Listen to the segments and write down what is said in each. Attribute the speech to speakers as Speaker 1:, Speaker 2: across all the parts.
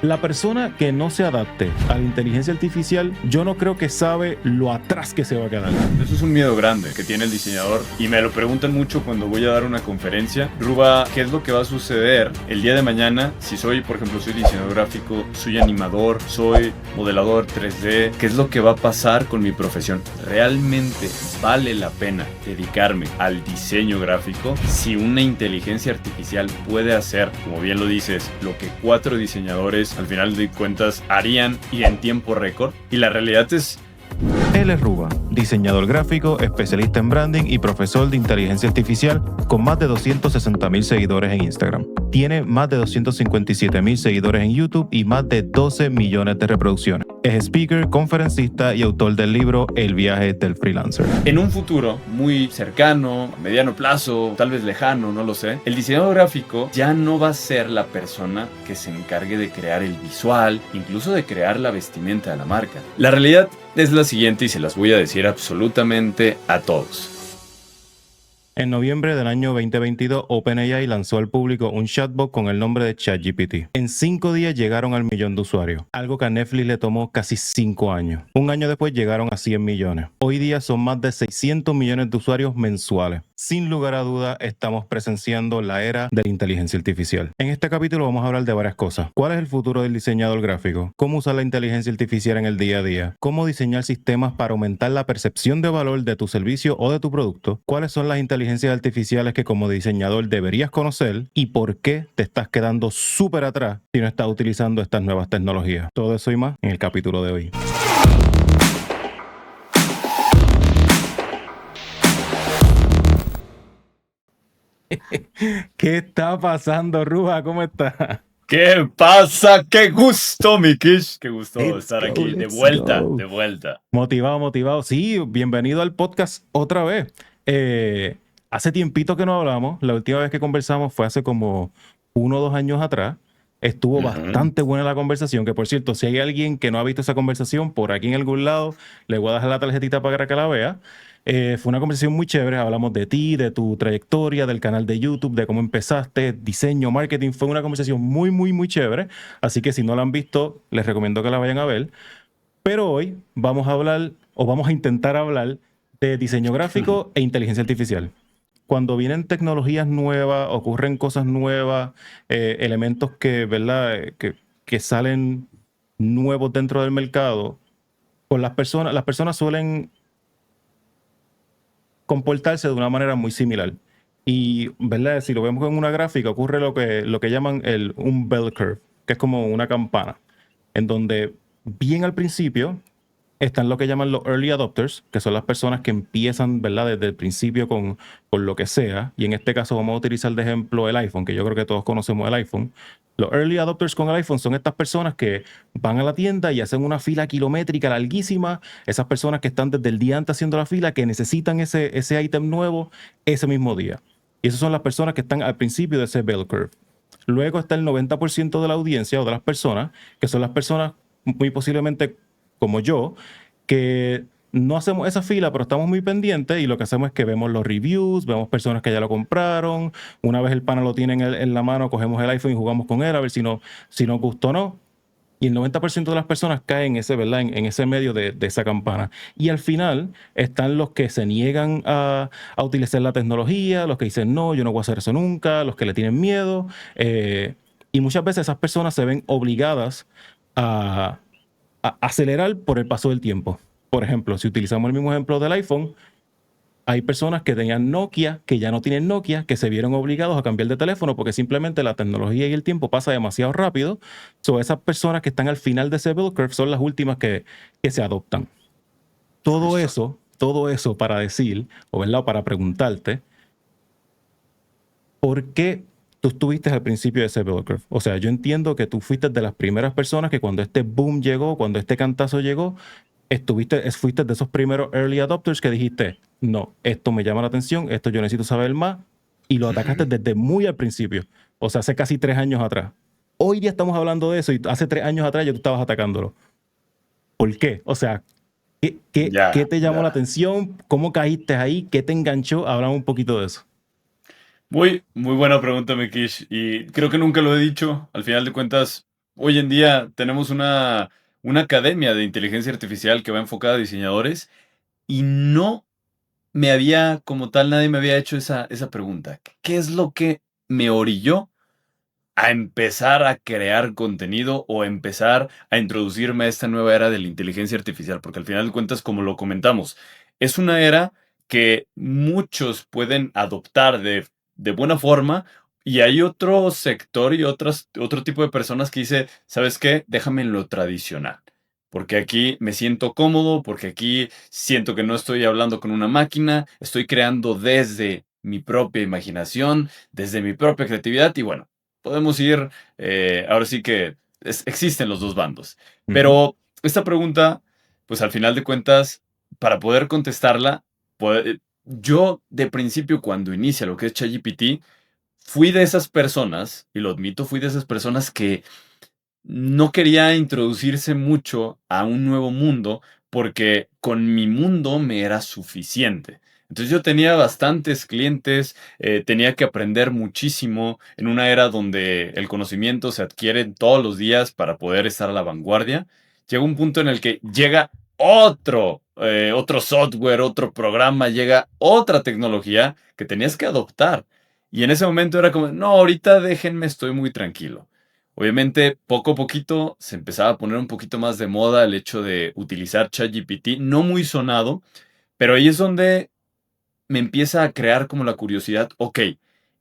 Speaker 1: La persona que no se adapte a la inteligencia artificial, yo no creo que sabe lo atrás que se va a quedar.
Speaker 2: Eso es un miedo grande que tiene el diseñador y me lo preguntan mucho cuando voy a dar una conferencia. Ruba, ¿qué es lo que va a suceder el día de mañana si soy, por ejemplo, soy diseñador gráfico, soy animador, soy modelador 3D? ¿Qué es lo que va a pasar con mi profesión? ¿Realmente vale la pena dedicarme al diseño gráfico si una inteligencia artificial puede hacer, como bien lo dices, lo que 4 diseñadores al final de cuentas harían y en tiempo récord? Y la realidad es...
Speaker 1: Él es Ruba, diseñador gráfico, especialista en branding y profesor de inteligencia artificial con más de 260,000 seguidores en Instagram. Tiene más de 257,000 seguidores en YouTube y más de 12 millones de reproducciones. Es speaker, conferencista y autor del libro El viaje del freelancer.
Speaker 2: En un futuro muy cercano, a mediano plazo, tal vez lejano, no lo sé, el diseñador gráfico ya no va a ser la persona que se encargue de crear el visual, incluso de crear la vestimenta de la marca. La realidad es la siguiente y se las voy a decir absolutamente a todos.
Speaker 1: En noviembre del año 2022, OpenAI lanzó al público un chatbot con el nombre de ChatGPT. En 5 días llegaron al 1,000,000 de usuarios, algo que a Netflix le tomó casi 5 años. Un año después llegaron a 100 millones. Hoy día son más de 600 millones de usuarios mensuales. Sin lugar a duda, estamos presenciando la era de la inteligencia artificial. En este capítulo vamos a hablar de varias cosas. ¿Cuál es el futuro del diseñador gráfico? ¿Cómo usar la inteligencia artificial en el día a día? ¿Cómo diseñar sistemas para aumentar la percepción de valor de tu servicio o de tu producto? ¿Cuáles son las inteligencias artificiales que como diseñador deberías conocer? ¿Y por qué te estás quedando súper atrás si no estás utilizando estas nuevas tecnologías? Todo eso y más en el capítulo de hoy. ¿Qué está pasando, Ruja? ¿Cómo estás?
Speaker 2: ¿Qué pasa? ¡Qué gusto, mi Kish! ¡Qué gusto estar
Speaker 1: Go,
Speaker 2: aquí! De
Speaker 1: let's
Speaker 2: vuelta,
Speaker 1: go.
Speaker 2: de vuelta.
Speaker 1: Motivado, motivado. Sí, bienvenido al podcast otra vez. Hace tiempito que no hablamos. La última vez que conversamos fue hace como 1 o 2 años atrás. Estuvo bastante buena la conversación, que por cierto, si hay alguien que no ha visto esa conversación, por aquí en algún lado, le voy a dejar la tarjetita para que la vea. Fue una conversación muy chévere. Hablamos de ti, de tu trayectoria, del canal de YouTube, de cómo empezaste, diseño, marketing. Fue una conversación muy, muy, muy chévere. Así que si no la han visto, les recomiendo que la vayan a ver. Pero hoy vamos a hablar, o vamos a intentar hablar, de diseño gráfico e inteligencia artificial. Cuando vienen tecnologías nuevas, ocurren cosas nuevas, elementos que, ¿verdad? Que salen nuevos dentro del mercado, pues las personas suelen comportarse de una manera muy similar. Y, ¿verdad? Si lo vemos en una gráfica, ocurre lo que llaman un bell curve, que es como una campana, en donde bien al principio están lo que llaman los early adopters, que son las personas que empiezan, ¿verdad? Desde el principio con lo que sea. Y en este caso vamos a utilizar de ejemplo el iPhone, que yo creo que todos conocemos el iPhone. Los early adopters con el iPhone son estas personas que van a la tienda y hacen una fila kilométrica larguísima. Esas personas que están desde el día antes haciendo la fila, que necesitan ese ítem nuevo ese mismo día. Y esas son las personas que están al principio de ese bell curve. Luego está el 90% de la audiencia o de las personas, que son las personas muy posiblemente como yo, que no hacemos esa fila, pero estamos muy pendientes y lo que hacemos es que vemos los reviews, vemos personas que ya lo compraron. Una vez el pana lo tiene en la mano, cogemos el iPhone y jugamos con él a ver si nos gustó o no. Y el 90% de las personas caen en ese, ¿verdad? En ese medio de esa campana. Y al final están los que se niegan a utilizar la tecnología, los que dicen, no, yo no voy a hacer eso nunca, los que le tienen miedo. Y muchas veces esas personas se ven obligadas a acelerar por el paso del tiempo. Por ejemplo, si utilizamos el mismo ejemplo del iPhone, hay personas que tenían Nokia, que ya no tienen Nokia, que se vieron obligados a cambiar de teléfono porque simplemente la tecnología y el tiempo pasa demasiado rápido. So, esas personas que están al final de ese bell curve son las últimas que se adoptan. Todo eso para decir, o ¿verdad? Para preguntarte, ¿por qué tú estuviste al principio de ese bell curve? O sea, yo entiendo que tú fuiste de las primeras personas que cuando este boom llegó, cuando este cantazo llegó, fuiste de esos primeros early adopters que dijiste, no, esto me llama la atención, esto yo necesito saber más, y lo atacaste desde muy al principio, o sea, hace casi 3 años atrás. Hoy día estamos hablando de eso y hace 3 años atrás ya tú estabas atacándolo. ¿Por qué? O sea, ¿qué te llamó la atención? ¿Cómo caíste ahí? ¿Qué te enganchó? Hablamos un poquito de eso.
Speaker 2: Muy, muy buena pregunta, Mikish. Y creo que nunca lo he dicho. Al final de cuentas, hoy en día tenemos una academia de inteligencia artificial que va enfocada a diseñadores y no me había, como tal, nadie me había hecho esa pregunta. ¿Qué es lo que me orilló a empezar a crear contenido o empezar a introducirme a esta nueva era de la inteligencia artificial? Porque al final de cuentas, como lo comentamos, es una era que muchos pueden adoptar de buena forma y hay otro sector y otro tipo de personas que dice, ¿sabes qué? Déjame en lo tradicional. Porque aquí me siento cómodo, porque aquí siento que no estoy hablando con una máquina, estoy creando desde mi propia imaginación, desde mi propia creatividad y bueno, podemos ir, ahora sí que existen los dos bandos.
Speaker 1: Ujú.
Speaker 2: Pero esta pregunta, pues al final de cuentas, para poder contestarla, yo de principio cuando inicia lo que es ChatGPT, fui de esas personas, y lo admito, fui de esas personas que no quería introducirse mucho a un nuevo mundo porque con mi mundo me era suficiente. Entonces yo tenía bastantes clientes, tenía que aprender muchísimo en una era donde el conocimiento se adquiere todos los días para poder estar a la vanguardia. Llega un punto en el que llega otro software, otro programa, llega otra tecnología que tenías que adoptar. Y en ese momento era como, no, ahorita déjenme, estoy muy tranquilo. Obviamente, poco a poquito se empezaba a poner un poquito más de moda el hecho de utilizar ChatGPT, no muy sonado, pero ahí es donde me empieza a crear como la curiosidad, ok,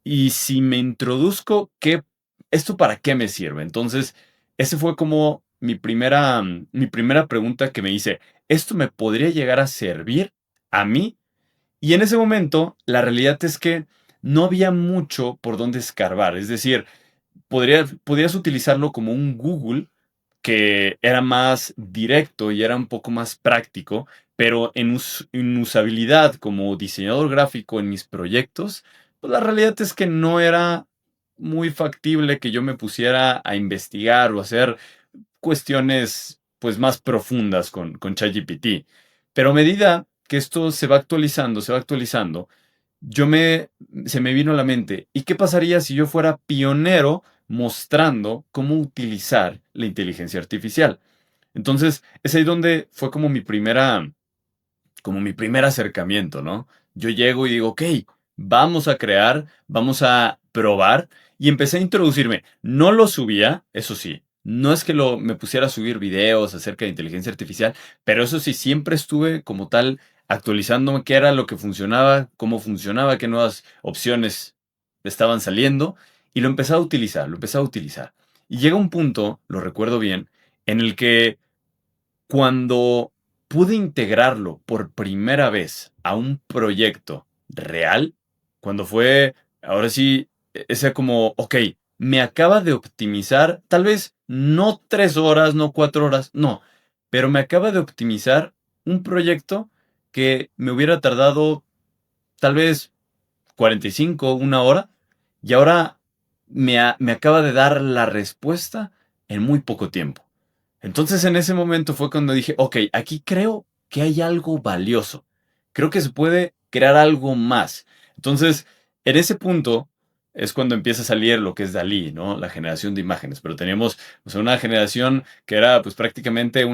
Speaker 2: y si me introduzco, ¿esto para qué me sirve? Entonces, ese fue como mi primera pregunta que me hice, ¿esto me podría llegar a servir a mí? Y en ese momento, la realidad es que no había mucho por donde escarbar, es decir, podrías utilizarlo como un Google que era más directo y era un poco más práctico, pero en usabilidad como diseñador gráfico en mis proyectos, pues la realidad es que no era muy factible que yo me pusiera a investigar o hacer cuestiones pues más profundas con ChatGPT. Pero a medida que esto se va actualizando, se me vino a la mente, ¿y qué pasaría si yo fuera pionero mostrando cómo utilizar la inteligencia artificial? Entonces, es ahí donde fue como mi primer acercamiento, ¿no? Yo llego y digo, ok, vamos a crear, vamos a probar, y empecé a introducirme. No lo subía, eso sí, no es que me pusiera a subir videos acerca de inteligencia artificial, pero eso sí, siempre estuve como tal actualizándome qué era lo que funcionaba, cómo funcionaba, qué nuevas opciones estaban saliendo, y lo empecé a utilizar, lo empecé a utilizar. Y llega un punto, lo recuerdo bien, en el que cuando pude integrarlo por primera vez a un proyecto real, cuando fue, ahora sí, ese como, ok, me acaba de optimizar, tal vez no 3 horas, no 4 horas, no, pero me acaba de optimizar un proyecto que me hubiera tardado tal vez 45, 1 hora, y ahora me acaba de dar la respuesta en muy poco tiempo. Entonces en ese momento fue cuando dije, ok, aquí creo que hay algo valioso. Creo que se puede crear algo más. Entonces, en ese punto es cuando empieza a salir lo que es Dalí, ¿no? La generación de imágenes. Pero teníamos pues, una generación que era pues prácticamente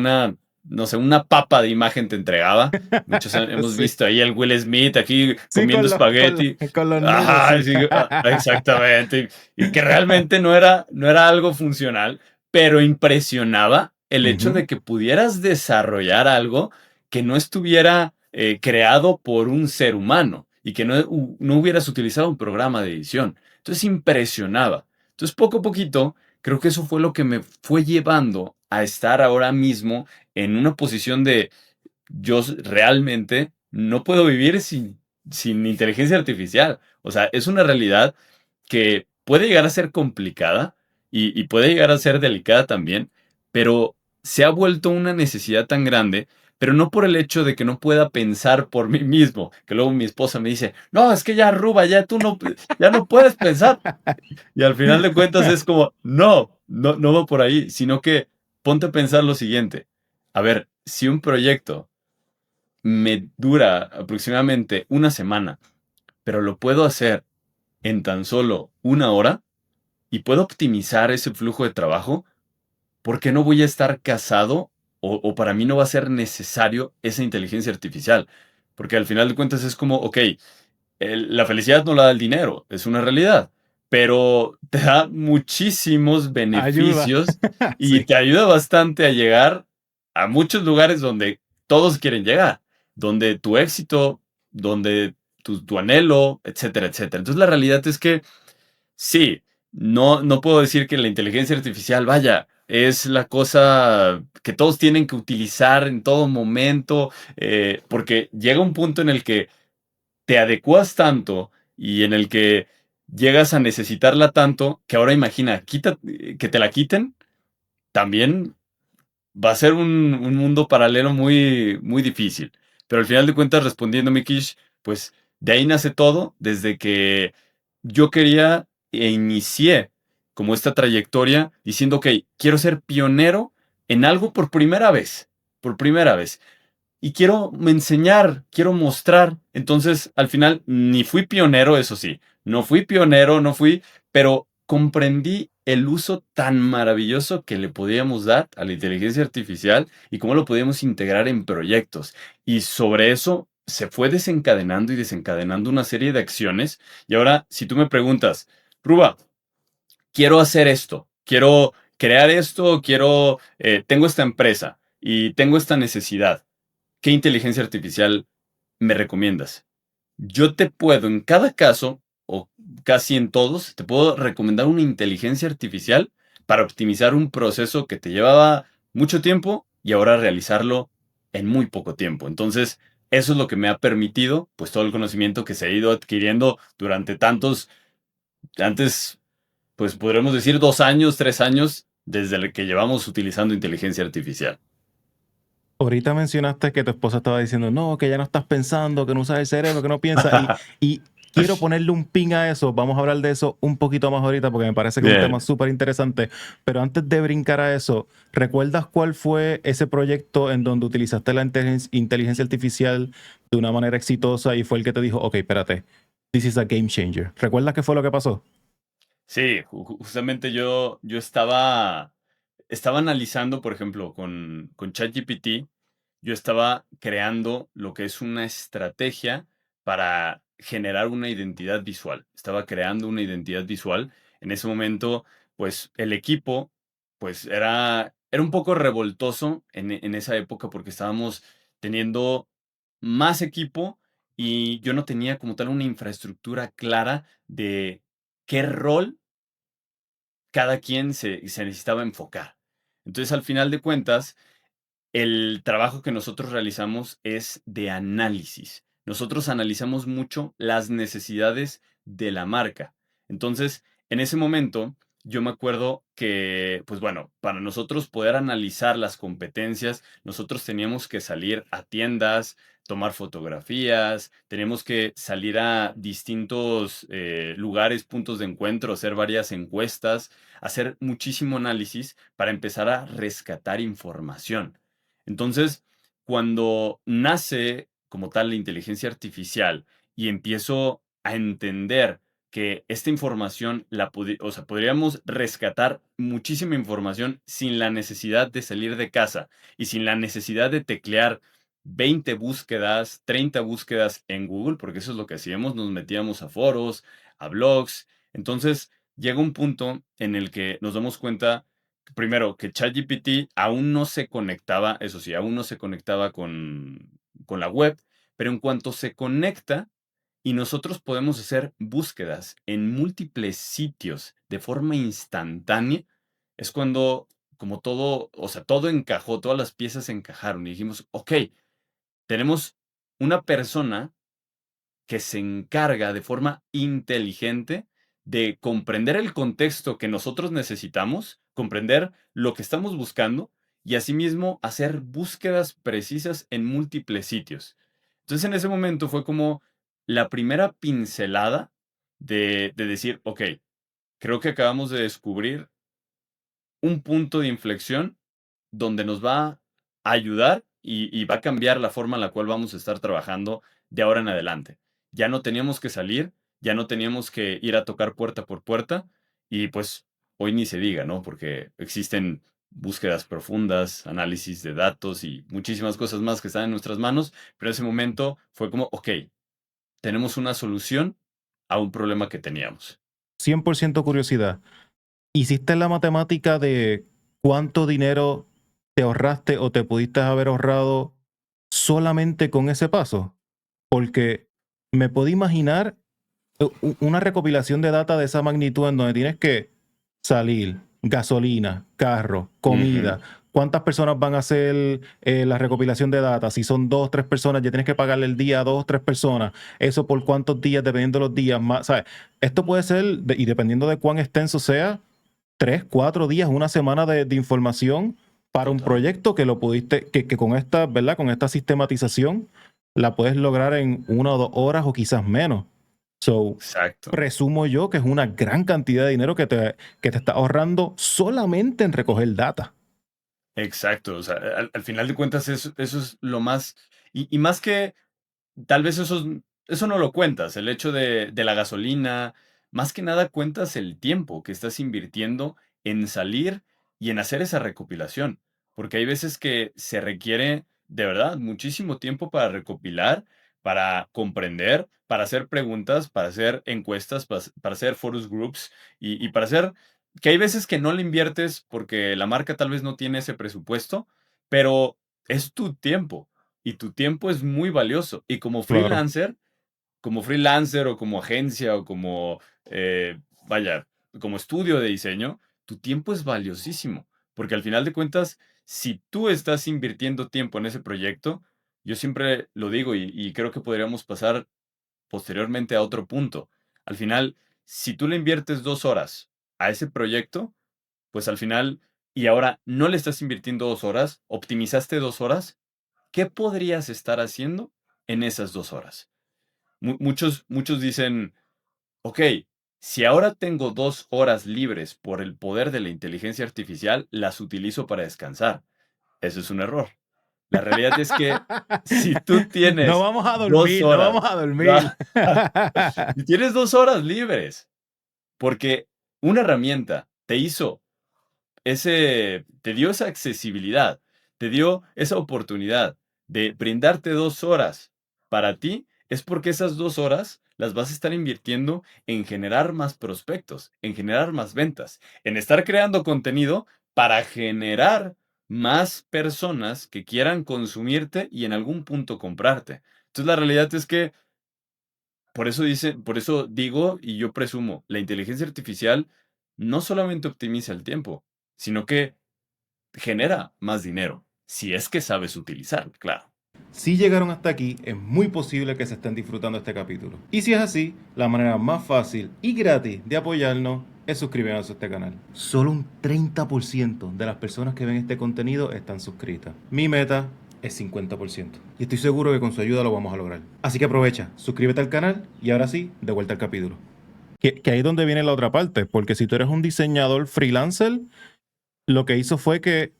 Speaker 2: no sé, una papa de imagen te entregaba. Muchos hemos
Speaker 1: Sí,
Speaker 2: visto ahí el Will Smith aquí
Speaker 1: sí,
Speaker 2: comiendo espagueti.
Speaker 1: con los niños,
Speaker 2: Ajá,
Speaker 1: sí.
Speaker 2: sí, exactamente. Y que realmente no era algo funcional, pero impresionaba el hecho
Speaker 1: Ujú.
Speaker 2: de que pudieras desarrollar algo que no estuviera creado por un ser humano y que no hubieras utilizado un programa de edición. Entonces impresionaba. Entonces poco a poquito, creo que eso fue lo que me fue llevando a estar ahora mismo en una posición de realmente no puedo vivir sin inteligencia artificial. O sea, es una realidad que puede llegar a ser complicada y puede llegar a ser delicada también, pero se ha vuelto una necesidad tan grande, pero no por el hecho de que no pueda pensar por mí mismo, que luego mi esposa me dice, no, es que ya Ruba, ya no puedes pensar. Y al final de cuentas es como, no va por ahí, sino que ponte a pensar lo siguiente. A ver, si un proyecto me dura aproximadamente una semana, pero lo puedo hacer en tan solo 1 hora y puedo optimizar ese flujo de trabajo, ¿por qué no voy a estar casado o para mí no va a ser necesario esa inteligencia artificial? Porque al final de cuentas es como, ok, la felicidad no la da el dinero, es una realidad, pero te da muchísimos
Speaker 1: Ayuda.
Speaker 2: beneficios y
Speaker 1: Sí.
Speaker 2: te ayuda bastante a llegar a muchos lugares donde todos quieren llegar, donde tu éxito, donde tu anhelo, etcétera, etcétera. Entonces la realidad es que sí, no puedo decir que la inteligencia artificial, vaya, es la cosa que todos tienen que utilizar en todo momento, porque llega un punto en el que te adecuas tanto y en el que llegas a necesitarla tanto que ahora imagina, que te la quiten, también va a ser un mundo paralelo muy, muy difícil. Pero al final de cuentas, respondiendo, Mikish, pues de ahí nace todo, desde que yo quería e inicié como esta trayectoria diciendo, ok, quiero ser pionero en algo por primera vez. Y quiero enseñar, quiero mostrar. Entonces, al final, ni fui pionero, eso sí, no fui pionero, no fui, pero comprendí el uso tan maravilloso que le podíamos dar a la inteligencia artificial y cómo lo podíamos integrar en proyectos. Y sobre eso se fue desencadenando y desencadenando una serie de acciones. Y ahora, si tú me preguntas, Ruba, quiero hacer esto, quiero crear esto, tengo esta empresa y tengo esta necesidad. ¿Qué inteligencia artificial me recomiendas? Yo te puedo, en cada caso, o casi en todos, te puedo recomendar una inteligencia artificial para optimizar un proceso que te llevaba mucho tiempo y ahora realizarlo en muy poco tiempo. Entonces, eso es lo que me ha permitido, pues todo el conocimiento que se ha ido adquiriendo durante antes, pues podremos decir 2 años, 3 años, desde el que llevamos utilizando inteligencia artificial.
Speaker 1: Ahorita mencionaste que tu esposa estaba diciendo, no, que ya no estás pensando, que no usas el cerebro, que no piensas. Y quiero ponerle un pin a eso. Vamos a hablar de eso un poquito más ahorita porque me parece que es un tema
Speaker 2: Bien.
Speaker 1: súper interesante. Pero antes de brincar a eso, ¿recuerdas cuál fue ese proyecto en donde utilizaste la inteligencia artificial de una manera exitosa y fue el que te dijo, ok, espérate, this is a game changer? ¿Recuerdas qué fue lo que pasó?
Speaker 2: Sí, justamente yo estaba analizando, por ejemplo, con ChatGPT, yo estaba creando lo que es una estrategia para generar una identidad visual. Estaba creando una identidad visual. En ese momento, pues el equipo, pues era un poco revoltoso en esa época porque estábamos teniendo más equipo y yo no tenía como tal una infraestructura clara de qué rol cada quien se necesitaba enfocar. Entonces, al final de cuentas, el trabajo que nosotros realizamos es de análisis. Nosotros analizamos mucho las necesidades de la marca. Entonces, en ese momento, yo me acuerdo que, pues bueno, para nosotros poder analizar las competencias, nosotros teníamos que salir a tiendas, tomar fotografías, teníamos que salir a distintos lugares, puntos de encuentro, hacer varias encuestas, hacer muchísimo análisis para empezar a rescatar información. Entonces, cuando nace como tal la inteligencia artificial y empiezo a entender que esta información o sea, podríamos rescatar muchísima información sin la necesidad de salir de casa y sin la necesidad de teclear 20 búsquedas, 30 búsquedas en Google, porque eso es lo que hacíamos, nos metíamos a foros, a blogs. Entonces, llega un punto en el que nos damos cuenta primero, que ChatGPT aún no se conectaba, eso sí, aún no se conectaba con la web, pero en cuanto se conecta y nosotros podemos hacer búsquedas en múltiples sitios de forma instantánea, es cuando, como todo, o sea, todo encajó, todas las piezas encajaron y dijimos, ok, tenemos una persona que se encarga de forma inteligente de comprender el contexto que nosotros necesitamos, comprender lo que estamos buscando y asimismo hacer búsquedas precisas en múltiples sitios. Entonces en ese momento fue como la primera pincelada de decir, ok, creo que acabamos de descubrir un punto de inflexión donde nos va a ayudar y va a cambiar la forma en la cual vamos a estar trabajando de ahora en adelante. Ya no teníamos que salir, ya no teníamos que ir a tocar puerta por puerta y pues hoy ni se diga, ¿no? Porque existen búsquedas profundas, análisis de datos y muchísimas cosas más que están en nuestras manos, pero ese momento fue como, ok, tenemos una solución a un problema que teníamos.
Speaker 1: 100% curiosidad. ¿Hiciste la matemática de cuánto dinero te ahorraste o te pudiste haber ahorrado solamente con ese paso? Porque me puedo imaginar una recopilación de data de esa magnitud en donde tienes que salir, gasolina, carro,
Speaker 2: Ujú,
Speaker 1: comida. ¿Cuántas personas van a hacer la recopilación de data? Si son 2 o 3 personas, ya tienes que pagarle el día a 2 o 3 personas. Eso por cuántos días, dependiendo de los días más. ¿Sabes? Esto puede ser, y dependiendo de cuán extenso sea, 3, 4 días, una semana de información para un
Speaker 2: total.
Speaker 1: proyecto que lo pudiste, que con esta, ¿verdad? Con esta sistematización la puedes lograr en 1 o 2 horas o quizás menos. So,
Speaker 2: Exacto.
Speaker 1: presumo yo que es una gran cantidad de dinero que te está ahorrando solamente en recoger data.
Speaker 2: Exacto. O sea, al final de cuentas, eso es lo más. Y más que tal vez eso no lo cuentas, el hecho de la gasolina, más que nada cuentas el tiempo que estás invirtiendo en salir y en hacer esa recopilación, porque hay veces que se requiere de verdad muchísimo tiempo para recopilar, para comprender, para hacer preguntas, para hacer encuestas, para hacer focus groups y para hacer que hay veces que no le inviertes porque la marca tal vez no tiene ese presupuesto, pero es tu tiempo y tu tiempo es muy valioso. Y
Speaker 1: Claro.
Speaker 2: como freelancer o como agencia o como, vaya, como estudio de diseño, tu tiempo es valiosísimo. Porque al final de cuentas, si tú estás invirtiendo tiempo en ese proyecto, yo siempre lo digo y creo que podríamos pasar posteriormente a otro punto. Al final, si tú le inviertes 2 horas a ese proyecto, pues al final, y ahora no le estás invirtiendo 2 horas, optimizaste 2 horas, ¿qué podrías estar haciendo en esas 2 horas? Muchos dicen, ok, si ahora tengo 2 horas libres por el poder de la inteligencia artificial, las utilizo para descansar. Eso es un error. La realidad es que si tú
Speaker 1: No
Speaker 2: tienes
Speaker 1: vamos a
Speaker 2: dos
Speaker 1: dormir, no
Speaker 2: horas,
Speaker 1: vamos a dormir.
Speaker 2: si tienes 2 horas libres, porque una herramienta te hizo te dio esa accesibilidad, te dio esa oportunidad de brindarte 2 horas para ti, es porque esas 2 horas las vas a estar invirtiendo en generar más prospectos, en generar más ventas, en estar creando contenido para generar más personas que quieran consumirte y en algún punto comprarte. Entonces la realidad es que por eso digo y yo presumo, la inteligencia artificial no solamente optimiza el tiempo, sino que genera más dinero, si es que sabes utilizarlo, claro.
Speaker 1: Si llegaron hasta aquí, es muy posible que se estén disfrutando este capítulo. Y si es así, la manera más fácil y gratis de apoyarnos es suscribiéndose a este canal. Solo un 30% de las personas que ven este contenido están suscritas. Mi meta es 50%. Y estoy seguro que con su ayuda lo vamos a lograr. Así que aprovecha, suscríbete al canal y ahora sí, de vuelta al capítulo. Que ahí es donde viene la otra parte, porque si tú eres un diseñador freelancer, lo que hizo fue que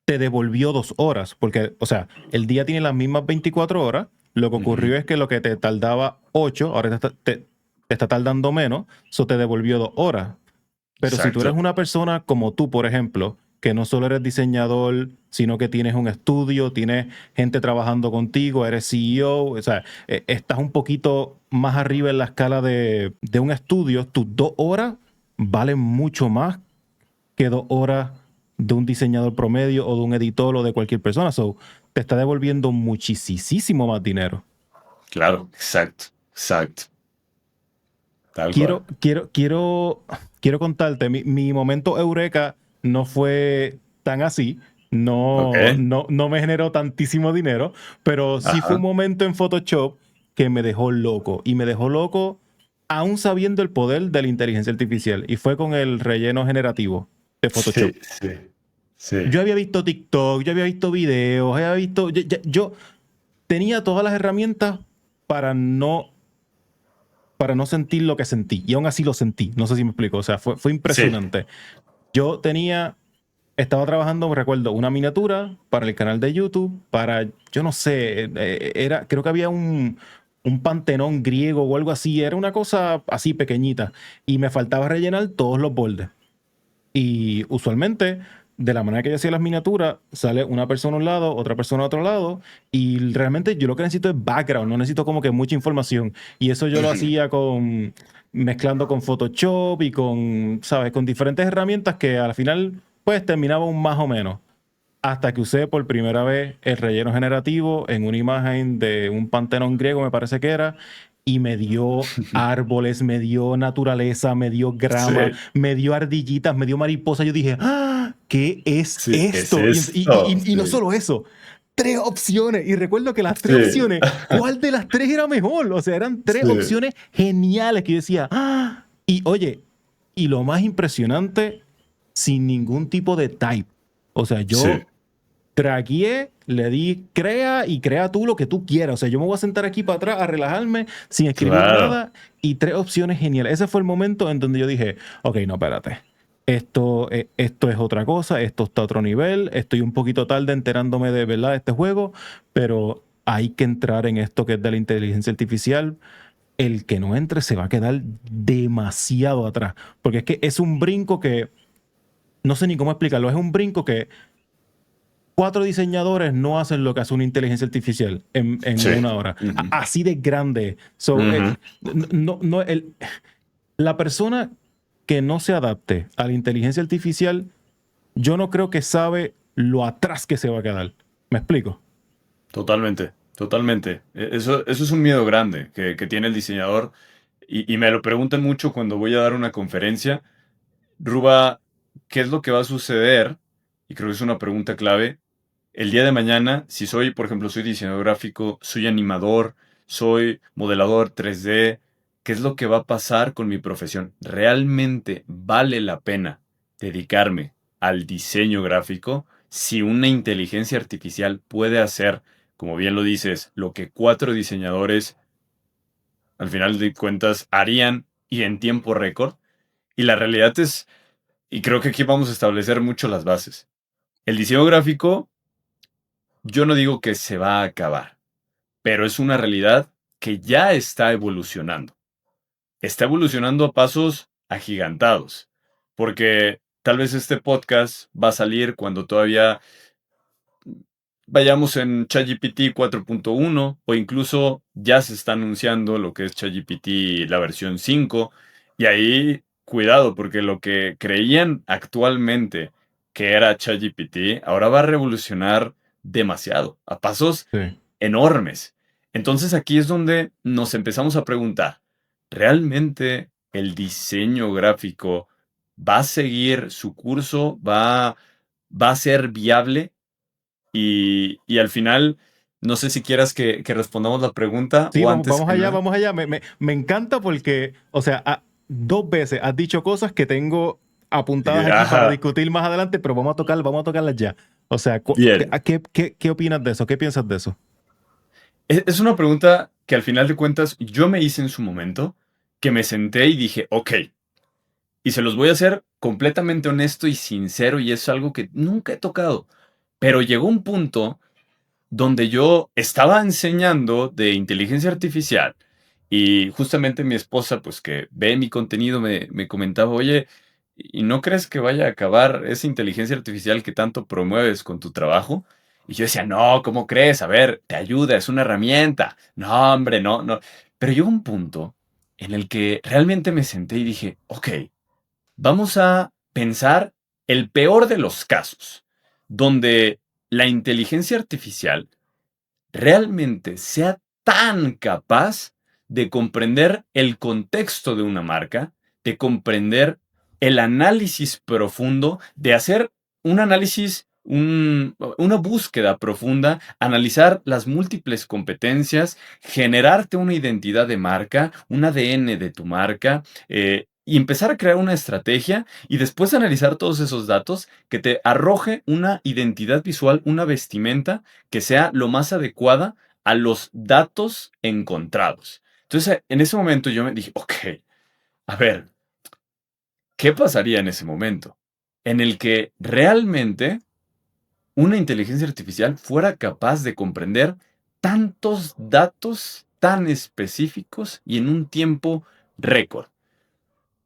Speaker 1: te devolvió 2 horas, porque, o sea, el día tiene las mismas 24 horas, lo que
Speaker 2: Ujú,
Speaker 1: ocurrió es que lo que te tardaba 8, ahora te está tardando menos, eso te devolvió 2 horas. Pero si tú eres
Speaker 2: exacto.
Speaker 1: una persona como tú, por ejemplo, que no solo eres diseñador, sino que tienes un estudio, tienes gente trabajando contigo, eres CEO, o sea, estás un poquito más arriba en la escala de un estudio, tus 2 horas valen mucho más que 2 horas de un diseñador promedio o de un editor o de cualquier persona. So, te está devolviendo muchísimo más dinero.
Speaker 2: Claro, exacto, exacto, tal cual.
Speaker 1: Quiero contarte, mi momento eureka no fue tan así,
Speaker 2: Ok,
Speaker 1: no me generó tantísimo dinero, pero sí fue un
Speaker 2: ajá,
Speaker 1: momento en Photoshop que me dejó loco, y me dejó loco aún sabiendo el poder de la inteligencia artificial, y fue con el relleno generativo de
Speaker 2: sí,
Speaker 1: Photoshop.
Speaker 2: sí, sí,
Speaker 1: Yo había visto TikTok, yo había visto videos, había visto, yo tenía todas las herramientas para no, para no sentir lo que sentí, y aún así lo sentí. No sé si me explico, o sea, fue
Speaker 2: sí,
Speaker 1: impresionante. Yo estaba trabajando, me recuerdo, una miniatura para el canal de YouTube, para, yo no sé, creo que había un pantenón griego o algo así, era una cosa así pequeñita, y me faltaba rellenar todos los bordes. Y usualmente, de la manera que yo hacía las miniaturas, sale una persona a un lado, otra persona a otro lado, y realmente yo lo que necesito es background, no necesito como que mucha información. Y eso yo lo
Speaker 2: Ujú.
Speaker 1: hacía mezclando con Photoshop y con, ¿sabes? Con diferentes herramientas que al final, pues terminaba un más o menos. Hasta que usé por primera vez el relleno generativo en una imagen de un panteón griego, me parece que era, y me dio árboles, me dio naturaleza, me dio grama,
Speaker 2: Sí,
Speaker 1: me dio ardillitas, me dio mariposas. Yo dije, ¡ah! ¿Qué es
Speaker 2: sí, es
Speaker 1: esto?
Speaker 2: esto.
Speaker 1: Y no
Speaker 2: Sí,
Speaker 1: solo eso, tres opciones. Y recuerdo que las tres
Speaker 2: sí,
Speaker 1: opciones, ¿cuál de las tres era mejor? O sea, eran tres
Speaker 2: sí,
Speaker 1: opciones geniales que yo decía, ¡ah! Y oye, y lo más impresionante, sin ningún tipo de type. O sea,
Speaker 2: sí,
Speaker 1: yo traqueé, le di crea y crea tú lo que tú quieras. O sea, yo me voy a sentar aquí para atrás a relajarme sin escribir
Speaker 2: claro.
Speaker 1: nada y tres opciones geniales. Ese fue el momento en donde yo dije, ok, no, espérate. Esto es otra cosa, esto está a otro nivel, estoy un poquito tarde enterándome de verdad de este juego, pero hay que entrar en esto que es de la inteligencia artificial. El que no entre se va a quedar demasiado atrás, porque es que es un brinco que, no sé ni cómo explicarlo, es un brinco que cuatro diseñadores no hacen lo que hace una inteligencia artificial en
Speaker 2: Sí.
Speaker 1: una hora.
Speaker 2: Ujú,
Speaker 1: Así de grande. So,
Speaker 2: ujú.
Speaker 1: no, no, la persona que no se adapte a la inteligencia artificial, yo no creo que sabe lo atrás que se va a quedar. ¿Me explico?
Speaker 2: Totalmente, totalmente. Eso es un miedo grande que tiene el diseñador y me lo preguntan mucho cuando voy a dar una conferencia. Ruba, ¿qué es lo que va a suceder? Y creo que es una pregunta clave. El día de mañana, si soy, por ejemplo, soy diseñador gráfico, soy animador, soy modelador 3D, ¿qué es lo que va a pasar con mi profesión? ¿Realmente vale la pena dedicarme al diseño gráfico si una inteligencia artificial puede hacer, como bien lo dices, lo que cuatro diseñadores al final de cuentas harían y en tiempo récord? Y la realidad es, y creo que aquí vamos a establecer mucho las bases. El diseño gráfico, yo no digo que se va a acabar, pero es una realidad que ya está evolucionando. Está evolucionando a pasos agigantados, porque tal vez este podcast va a salir cuando todavía vayamos en ChatGPT 4.1 o incluso ya se está anunciando lo que es ChatGPT la versión 5 y ahí cuidado porque lo que creían actualmente que era ChatGPT ahora va a revolucionar demasiado, a pasos
Speaker 1: Sí.
Speaker 2: enormes. Entonces aquí es donde nos empezamos a preguntar, ¿realmente el diseño gráfico va a seguir su curso? ¿Va a ser viable? Y al final, no sé si quieras que respondamos la pregunta
Speaker 1: Sí,
Speaker 2: o
Speaker 1: vamos,
Speaker 2: antes
Speaker 1: vamos
Speaker 2: que
Speaker 1: allá,
Speaker 2: nada.
Speaker 1: vamos allá. Me encanta porque, o sea, dos veces has dicho cosas que tengo apuntadas aquí para
Speaker 2: Ajá,
Speaker 1: discutir más adelante, pero vamos a tocarlas ya. O sea,
Speaker 2: bien.
Speaker 1: ¿qué opinas de eso? ¿Qué piensas de eso?
Speaker 2: Es una pregunta que al final de cuentas yo me hice en su momento, que me senté y dije, ok, y se los voy a hacer completamente honesto y sincero y es algo que nunca he tocado. Pero llegó un punto donde yo estaba enseñando de inteligencia artificial y justamente mi esposa, pues que ve mi contenido, me comentaba, oye, ¿y no crees que vaya a acabar esa inteligencia artificial que tanto promueves con tu trabajo? Y yo decía, no, ¿cómo crees? A ver, te ayuda, es una herramienta. No, hombre, no, no. Pero llegó un punto en el que realmente me senté y dije, ok, vamos a pensar el peor de los casos, donde la inteligencia artificial realmente sea tan capaz de comprender el contexto de una marca, de comprender el análisis profundo, de hacer un análisis, una búsqueda profunda, analizar las múltiples competencias, generarte una identidad de marca, un ADN de tu marca, y empezar a crear una estrategia y después analizar todos esos datos que te arroje una identidad visual, una vestimenta que sea lo más adecuada a los datos encontrados. Entonces, en ese momento yo me dije, ok, a ver, ¿qué pasaría en ese momento? En el que realmente una inteligencia artificial fuera capaz de comprender tantos datos tan específicos y en un tiempo récord.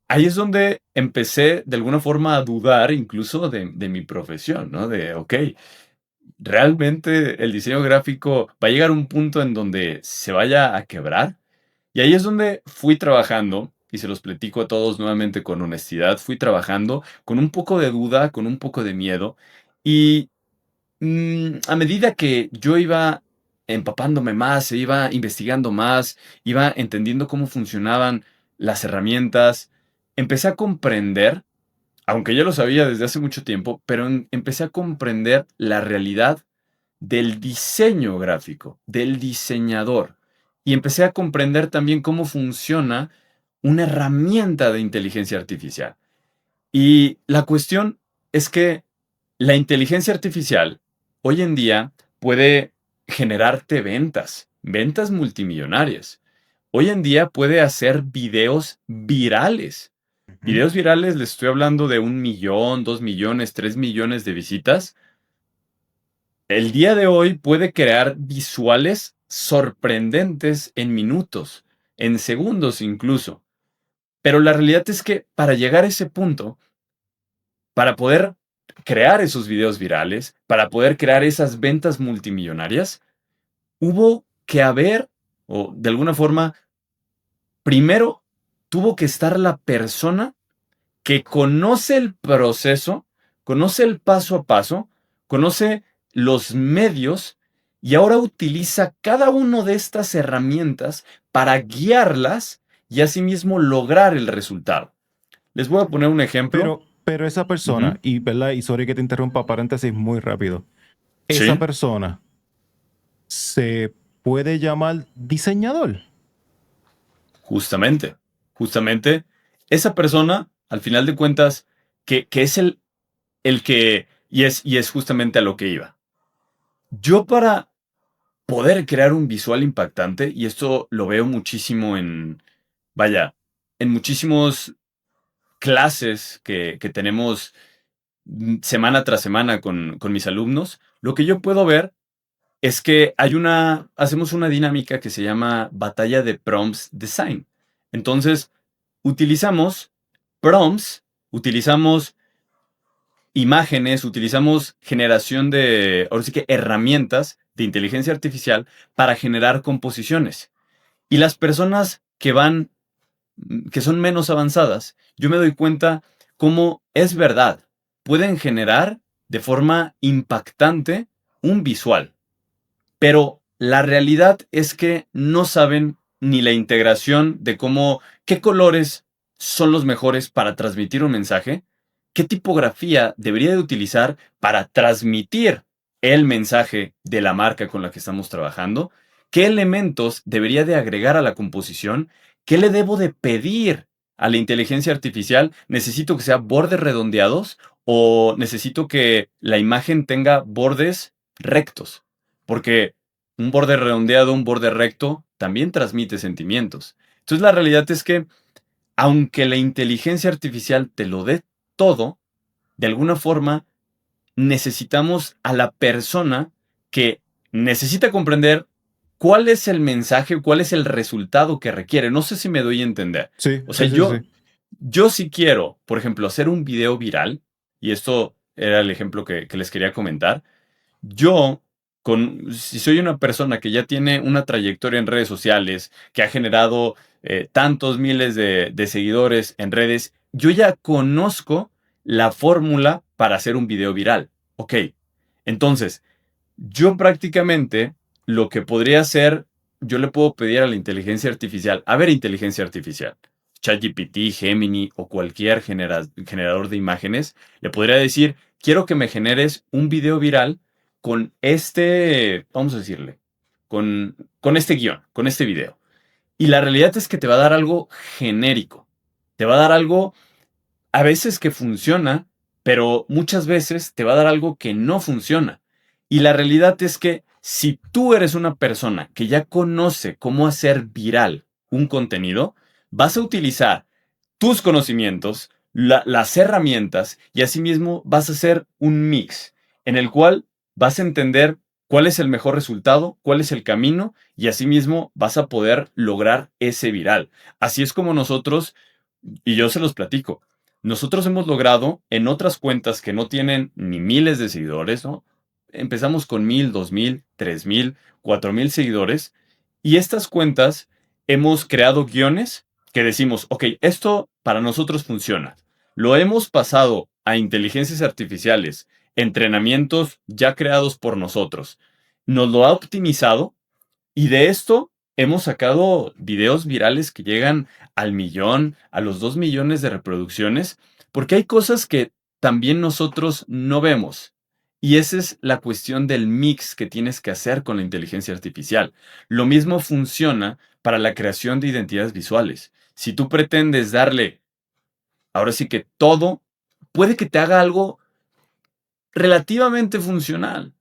Speaker 2: ahí es donde empecé de alguna forma a dudar incluso de mi profesión, ¿no? De, ok, realmente el diseño gráfico va a llegar a un punto en donde se vaya a quebrar. Y ahí es donde fui trabajando, y se los platico a todos nuevamente con honestidad, fui trabajando con un poco de duda, con un poco de miedo, y a medida que yo iba empapándome más, se iba investigando más, iba entendiendo cómo funcionaban las herramientas, empecé a comprender, aunque ya lo sabía desde hace mucho tiempo, pero empecé a comprender la realidad del diseño gráfico, del diseñador. Y empecé a comprender también cómo funciona una herramienta de inteligencia artificial. Y la cuestión es que la inteligencia artificial hoy en día puede generarte ventas, ventas multimillonarias. Hoy en día puede hacer videos virales.
Speaker 1: Ujú.
Speaker 2: Videos virales, les estoy hablando de 1 millón, 2 millones, 3 millones de visitas. El día de hoy puede crear visuales sorprendentes en minutos, en segundos incluso. Pero la realidad es que para llegar a ese punto, para poder crear esos videos virales, para poder crear esas ventas multimillonarias, hubo que haber, o de alguna forma, primero tuvo que estar la persona que conoce el proceso, conoce el paso a paso, conoce los medios y ahora utiliza cada una de estas herramientas para guiarlas y asimismo lograr el resultado. Les voy a poner un ejemplo.
Speaker 1: Pero esa persona,
Speaker 2: Ujú.
Speaker 1: y, ¿verdad? Y sorry que te interrumpa, paréntesis muy rápido. Esa
Speaker 2: Sí,
Speaker 1: persona se puede llamar diseñador.
Speaker 2: justamente, justamente esa persona, al final de cuentas, que es el que, y es justamente a lo que iba. Yo para poder crear un visual impactante, y esto lo veo muchísimo vaya, en muchísimos clases que tenemos semana tras semana con mis alumnos, lo que yo puedo ver es que hacemos una dinámica que se llama batalla de prompts design. Entonces, utilizamos prompts, utilizamos imágenes, utilizamos generación ahora sí que herramientas de inteligencia artificial para generar composiciones. Y las personas que son menos avanzadas, yo me doy cuenta cómo es verdad, pueden generar de forma impactante un visual, pero la realidad es que no saben ni la integración de qué colores son los mejores para transmitir un mensaje, qué tipografía debería de utilizar para transmitir el mensaje de la marca con la que estamos trabajando, qué elementos debería de agregar a la composición, qué le debo de pedir a la inteligencia artificial, necesito que sea bordes redondeados o necesito que la imagen tenga bordes rectos, porque un borde redondeado, un borde recto, también transmite sentimientos. Entonces la realidad es que, aunque la inteligencia artificial te lo dé todo, de alguna forma necesitamos a la persona que necesita comprender cuál es el mensaje, cuál es el resultado que requiere. No sé si me doy a entender.
Speaker 1: Sí,
Speaker 2: O sea,
Speaker 1: sí, sí, sí.
Speaker 2: yo si quiero, por ejemplo, hacer un video viral, y esto era el ejemplo que les quería comentar, yo, si soy una persona que ya tiene una trayectoria en redes sociales, que ha generado tantos miles de seguidores en redes, yo ya conozco la fórmula para hacer un video viral. Ok, entonces, yo prácticamente lo que podría hacer, yo le puedo pedir a la inteligencia artificial, a ver, inteligencia artificial, ChatGPT, Gemini o cualquier generador de imágenes, le podría decir, quiero que me generes un video viral con vamos a decirle, con este guión, con este video. Y la realidad es que te va a dar algo genérico, te va a dar algo a veces que funciona, pero muchas veces te va a dar algo que no funciona. Y la realidad es que si tú eres una persona que ya conoce cómo hacer viral un contenido, vas a utilizar tus conocimientos, las herramientas y asimismo vas a hacer un mix en el cual vas a entender cuál es el mejor resultado, cuál es el camino y asimismo vas a poder lograr ese viral. Así es como nosotros Y yo se los platico. Nosotros hemos logrado en otras cuentas que no tienen ni miles de seguidores, ¿no? Empezamos con 1000, 2000, 3000, 4000 seguidores. Y estas cuentas hemos creado guiones que decimos, ok, esto para nosotros funciona. Lo hemos pasado a inteligencias artificiales, entrenamientos ya creados por nosotros. Nos lo ha optimizado y de esto hemos sacado videos virales que llegan al millón, a los 2 millones de reproducciones, porque hay cosas que también nosotros no vemos. Y esa es la cuestión del mix que tienes que hacer con la inteligencia artificial. Lo mismo funciona para la creación de identidades visuales. Si tú pretendes darle, ahora sí que todo, puede que te haga algo relativamente funcional.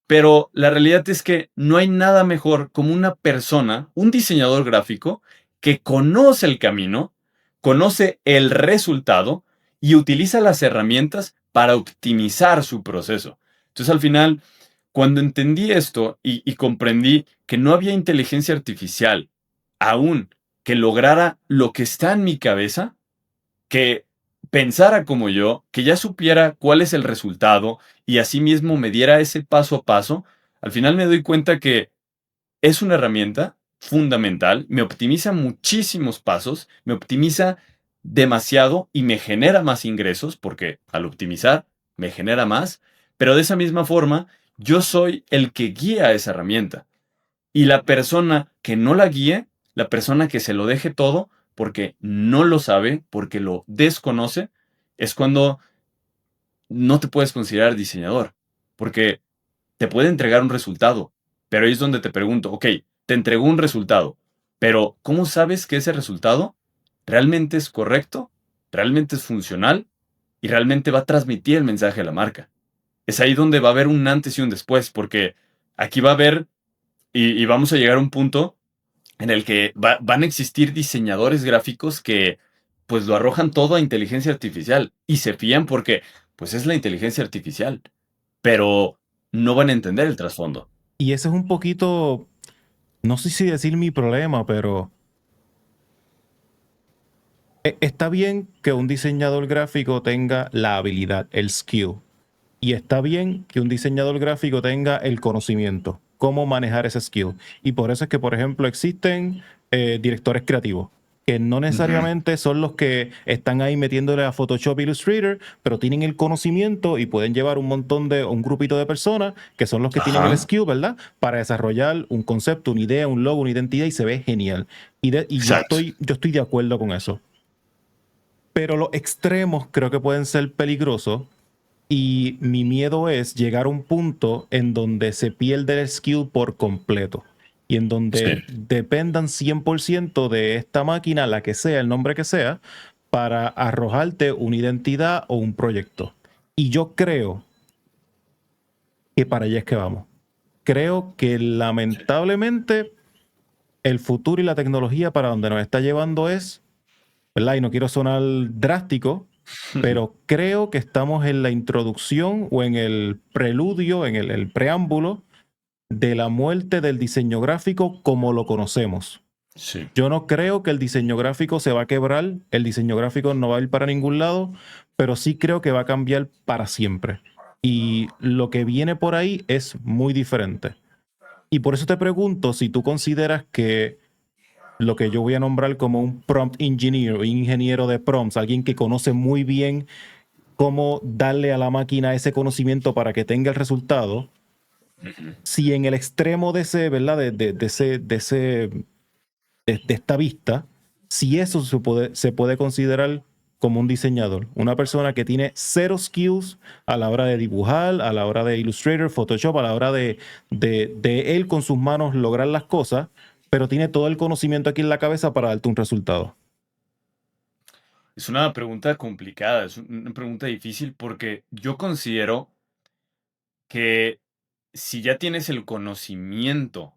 Speaker 2: Pero la realidad es que no hay nada mejor como una persona, un diseñador gráfico, que conoce el camino, conoce el resultado y utiliza las herramientas para optimizar su proceso. Entonces, al final, cuando entendí esto y comprendí que no había inteligencia artificial aún que lograra lo que está en mi cabeza, que pensara como yo, que ya supiera cuál es el resultado y asimismo me diera ese paso a paso, al final me doy cuenta que es una herramienta fundamental, me optimiza muchísimos pasos, me optimiza demasiado y me genera más ingresos porque al optimizar me genera más, pero de esa misma forma yo soy el que guía esa herramienta. Y la persona que no la guíe, la persona que se lo deje todo porque no lo sabe, porque lo desconoce, es cuando no te puedes considerar diseñador. Porque te puede entregar un resultado, pero ahí es donde te pregunto, ok, te entregó un resultado, pero ¿cómo sabes que ese resultado realmente es correcto, realmente es funcional y realmente va a transmitir el mensaje a la marca? Es ahí donde va a haber un antes y un después, porque aquí va a haber, y vamos a llegar a un punto en el que van a existir diseñadores gráficos que pues lo arrojan todo a inteligencia artificial y se fían porque pues es la inteligencia artificial, pero no van a entender el trasfondo.
Speaker 1: Y ese es un poquito, no sé si decir mi problema, pero está bien que un diseñador gráfico tenga la habilidad, el skill. Y está bien que un diseñador gráfico tenga el conocimiento, cómo manejar ese skill. Y por eso es que, por ejemplo, existen directores creativos, que no
Speaker 2: Ujú.
Speaker 1: necesariamente son los que están ahí metiéndole a Photoshop Illustrator, pero tienen el conocimiento y pueden llevar un grupito de personas que son los que tienen el
Speaker 2: Ajá,
Speaker 1: skill, ¿verdad? Para desarrollar un concepto, una idea, un logo, una identidad y se ve genial. Y
Speaker 2: exacto.
Speaker 1: yo estoy de acuerdo con eso. Pero los extremos creo que pueden ser peligrosos y mi miedo es llegar a un punto en donde se pierde el skill por completo y en
Speaker 2: Sí.
Speaker 1: donde dependan 100% de esta máquina, la que sea, el nombre que sea, para arrojarte una identidad o un proyecto. Y yo creo que para allá es que vamos. Creo que lamentablemente el futuro y la tecnología para donde nos está llevando es, ¿verdad? Y no quiero sonar drástico, pero creo que estamos en la introducción o en el preludio, en el preámbulo de la muerte del diseño gráfico como lo conocemos.
Speaker 2: Sí.
Speaker 1: Yo no creo que el diseño gráfico se va a quebrar, el diseño gráfico no va a ir para ningún lado, pero sí creo que va a cambiar para siempre. Y lo que viene por ahí es muy diferente. Y por eso te pregunto si tú consideras que lo que yo voy a nombrar como un prompt engineer, un ingeniero de prompts, alguien que conoce muy bien cómo darle a la máquina ese conocimiento para que tenga el resultado,
Speaker 2: Ujú.
Speaker 1: si en el extremo de ese, ¿verdad? De esta vista, si eso se puede considerar como un diseñador, una persona que tiene cero skills a la hora de dibujar, a la hora de Illustrator, Photoshop, a la hora de él con sus manos lograr las cosas, pero tiene todo el conocimiento aquí en la cabeza para darte un resultado.
Speaker 2: Es una pregunta complicada, es una pregunta difícil porque yo considero que si ya tienes el conocimiento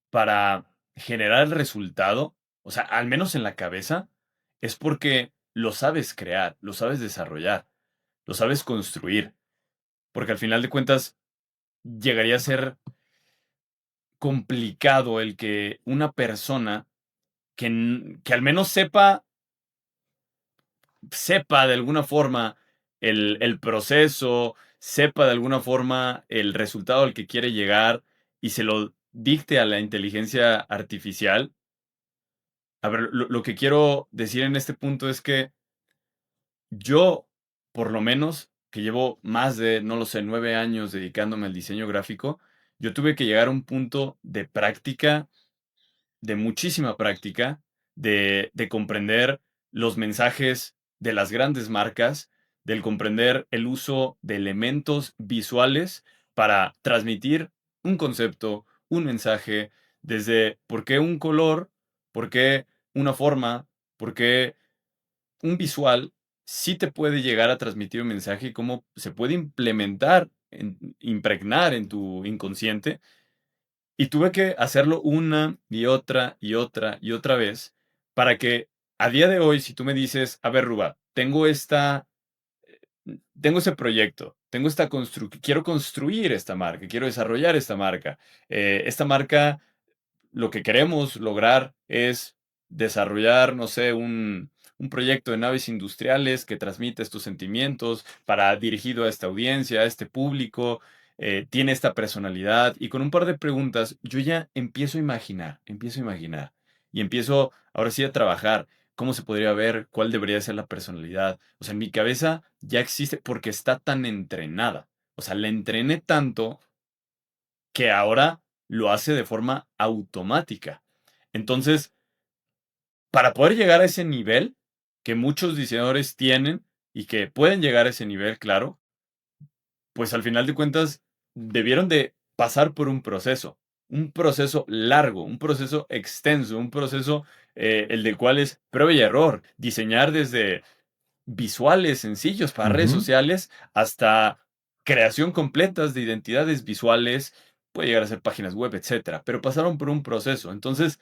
Speaker 2: para generar el resultado, o sea, al menos en la cabeza, es porque lo sabes crear, lo sabes desarrollar, lo sabes construir, porque al final de cuentas llegaría a ser complicado el que una persona que al menos sepa sepa de alguna forma el proceso, sepa de alguna forma el resultado al que quiere llegar y se lo dicte a la inteligencia artificial. A ver, lo que quiero decir en este punto es que yo, por lo menos, que llevo más de, no lo sé, 9 años dedicándome al diseño gráfico, yo tuve que llegar a un punto de práctica, de muchísima práctica, de comprender los mensajes de las grandes marcas, del comprender el uso de elementos visuales para transmitir un concepto, un mensaje, desde por qué un color, por qué una forma, por qué un visual sí te puede llegar a transmitir un mensaje y cómo se puede implementar, impregnar en tu inconsciente. Y tuve que hacerlo una y otra y otra y otra vez para que a día de hoy, si tú me dices, a ver, Ruba, tengo ese proyecto, quiero construir esta marca, quiero desarrollar esta marca. Esta marca lo que queremos lograr es desarrollar, no sé, un proyecto de naves industriales que transmite estos sentimientos para dirigido a esta audiencia, a este público, tiene esta personalidad y con un par de preguntas yo ya empiezo a imaginar y empiezo ahora sí a trabajar. ¿Cómo se podría ver? ¿Cuál debería ser la personalidad? O sea, en mi cabeza ya existe porque está tan entrenada. O sea, la entrené tanto que ahora lo hace de forma automática. Entonces, para poder llegar a ese nivel que muchos diseñadores tienen y que pueden llegar a ese nivel, claro, pues al final de cuentas debieron de pasar por un proceso largo, un proceso extenso, un proceso el del cual es prueba y error, diseñar desde visuales sencillos para redes
Speaker 1: Ujú.
Speaker 2: sociales hasta creación completas de identidades visuales, puede llegar a ser páginas web, etcétera, pero pasaron por un proceso. Entonces,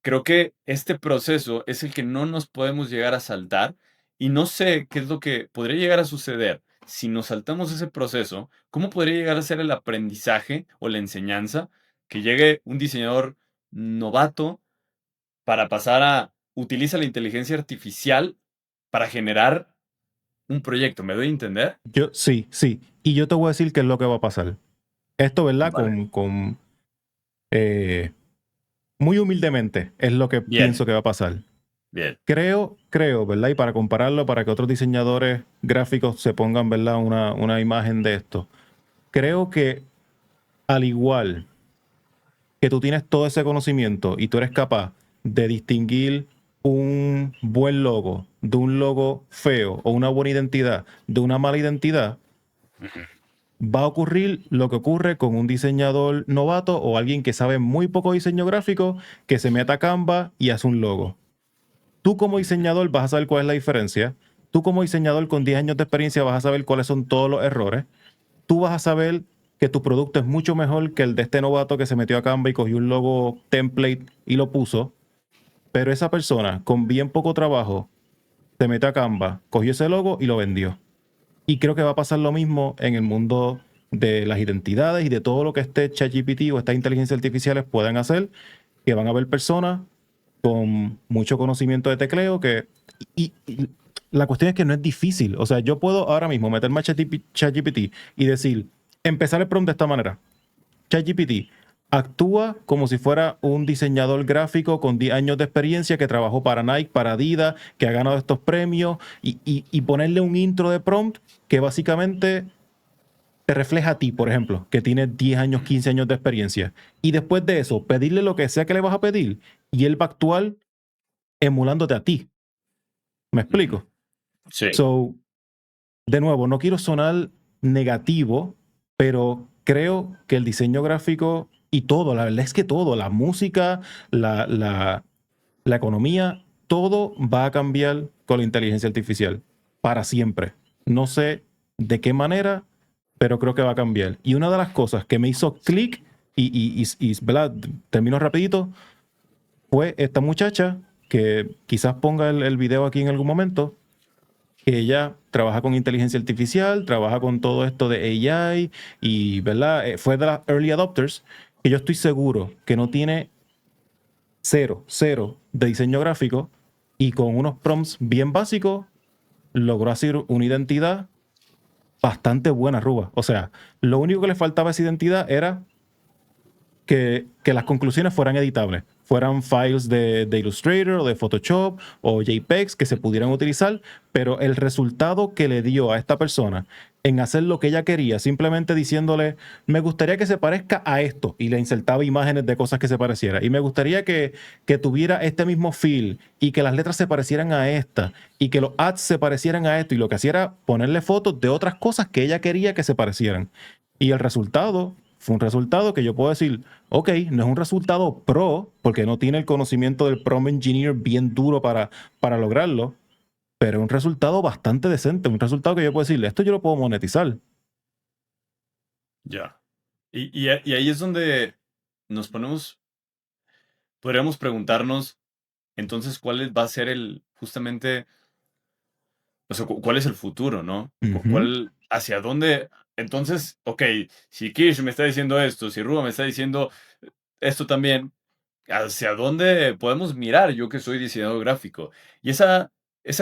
Speaker 2: creo que este proceso es el que no nos podemos llegar a saltar y no sé qué es lo que podría llegar a suceder si nos saltamos ese proceso, cómo podría llegar a ser el aprendizaje o la enseñanza que llegue un diseñador novato para pasar a utiliza la inteligencia artificial para generar un proyecto, ¿me doy a entender?
Speaker 1: Yo, sí, sí. Y yo te voy a decir qué es lo que va a pasar. Esto, ¿verdad?
Speaker 2: Vale.
Speaker 1: Eh, muy humildemente es lo que
Speaker 2: Bien,
Speaker 1: pienso que va a pasar.
Speaker 2: bien.
Speaker 1: Creo, ¿verdad? Y para compararlo, para que otros diseñadores gráficos se pongan, ¿verdad? Una imagen de esto. Creo que al igual que tú tienes todo ese conocimiento y tú eres capaz de distinguir un buen logo de un logo feo o una buena identidad de una mala identidad,
Speaker 2: Ujú.
Speaker 1: va a ocurrir lo que ocurre con un diseñador novato o alguien que sabe muy poco diseño gráfico que se meta a Canva y hace un logo. Tú como diseñador vas a saber cuál es la diferencia. Tú como diseñador con 10 años de experiencia vas a saber cuáles son todos los errores. Tú vas a saber que tu producto es mucho mejor que el de este novato que se metió a Canva y cogió un logo template y lo puso. Pero esa persona con bien poco trabajo se metió a Canva, cogió ese logo y lo vendió. Y creo que va a pasar lo mismo en el mundo de las identidades y de todo lo que este ChatGPT o estas inteligencias artificiales puedan hacer, que van a haber personas con mucho conocimiento de tecleo que... Y la cuestión es que no es difícil. O sea, yo puedo ahora mismo meterme a ChatGPT y decir, empezar el prompt de esta manera. ChatGPT actúa como si fuera un diseñador gráfico con 10 años de experiencia que trabajó para Nike, para Adidas, que ha ganado estos premios y ponerle un intro de prompt que básicamente te refleja a ti, por ejemplo, que tienes 10 años, 15 años de experiencia. Y después de eso, pedirle lo que sea que le vas a pedir y él va a actuar emulándote a ti. ¿Me
Speaker 2: Ujú.
Speaker 1: explico?
Speaker 2: Sí.
Speaker 1: So, de nuevo, no quiero sonar negativo, pero creo que el diseño gráfico y todo, la verdad es que todo, la música, la, la, la economía, todo va a cambiar con la inteligencia artificial para siempre. No sé de qué manera, pero creo que va a cambiar. Y una de las cosas que me hizo clic ¿verdad? Termino rapidito, fue esta muchacha que quizás ponga el video aquí en algún momento, que ella trabaja con inteligencia artificial, trabaja con todo esto de AI y, ¿verdad? Fue de las early adopters, que yo estoy seguro que no tiene cero de diseño gráfico y con unos prompts bien básicos logró hacer una identidad bastante buena, Ruba. O sea, lo único que le faltaba a esa identidad era que las conclusiones fueran editables, fueran files de Illustrator o de Photoshop o JPEGs que se pudieran utilizar, pero el resultado que le dio a esta persona en hacer lo que ella quería, simplemente diciéndole, me gustaría que se parezca a esto, y le insertaba imágenes de cosas que se pareciera, y me gustaría que tuviera este mismo feel, y que las letras se parecieran a esta, y que los ads se parecieran a esto, y lo que hacía era ponerle fotos de otras cosas que ella quería que se parecieran. Y el resultado fue un resultado que yo puedo decir, ok, no es un resultado pro, porque no tiene el conocimiento del prompt engineer bien duro para lograrlo, pero es un resultado bastante decente, un resultado que yo puedo decir, esto yo lo puedo monetizar.
Speaker 2: Ya. Y ahí es donde nos ponemos, podríamos preguntarnos, entonces, va a ser justamente, o sea, cuál es el futuro, ¿no?
Speaker 1: Ujú,
Speaker 2: Hacia dónde? Entonces, ok, si Kish me está diciendo esto, si Ruba me está diciendo esto también, ¿hacia dónde podemos mirar yo que soy diseñador gráfico? Y esa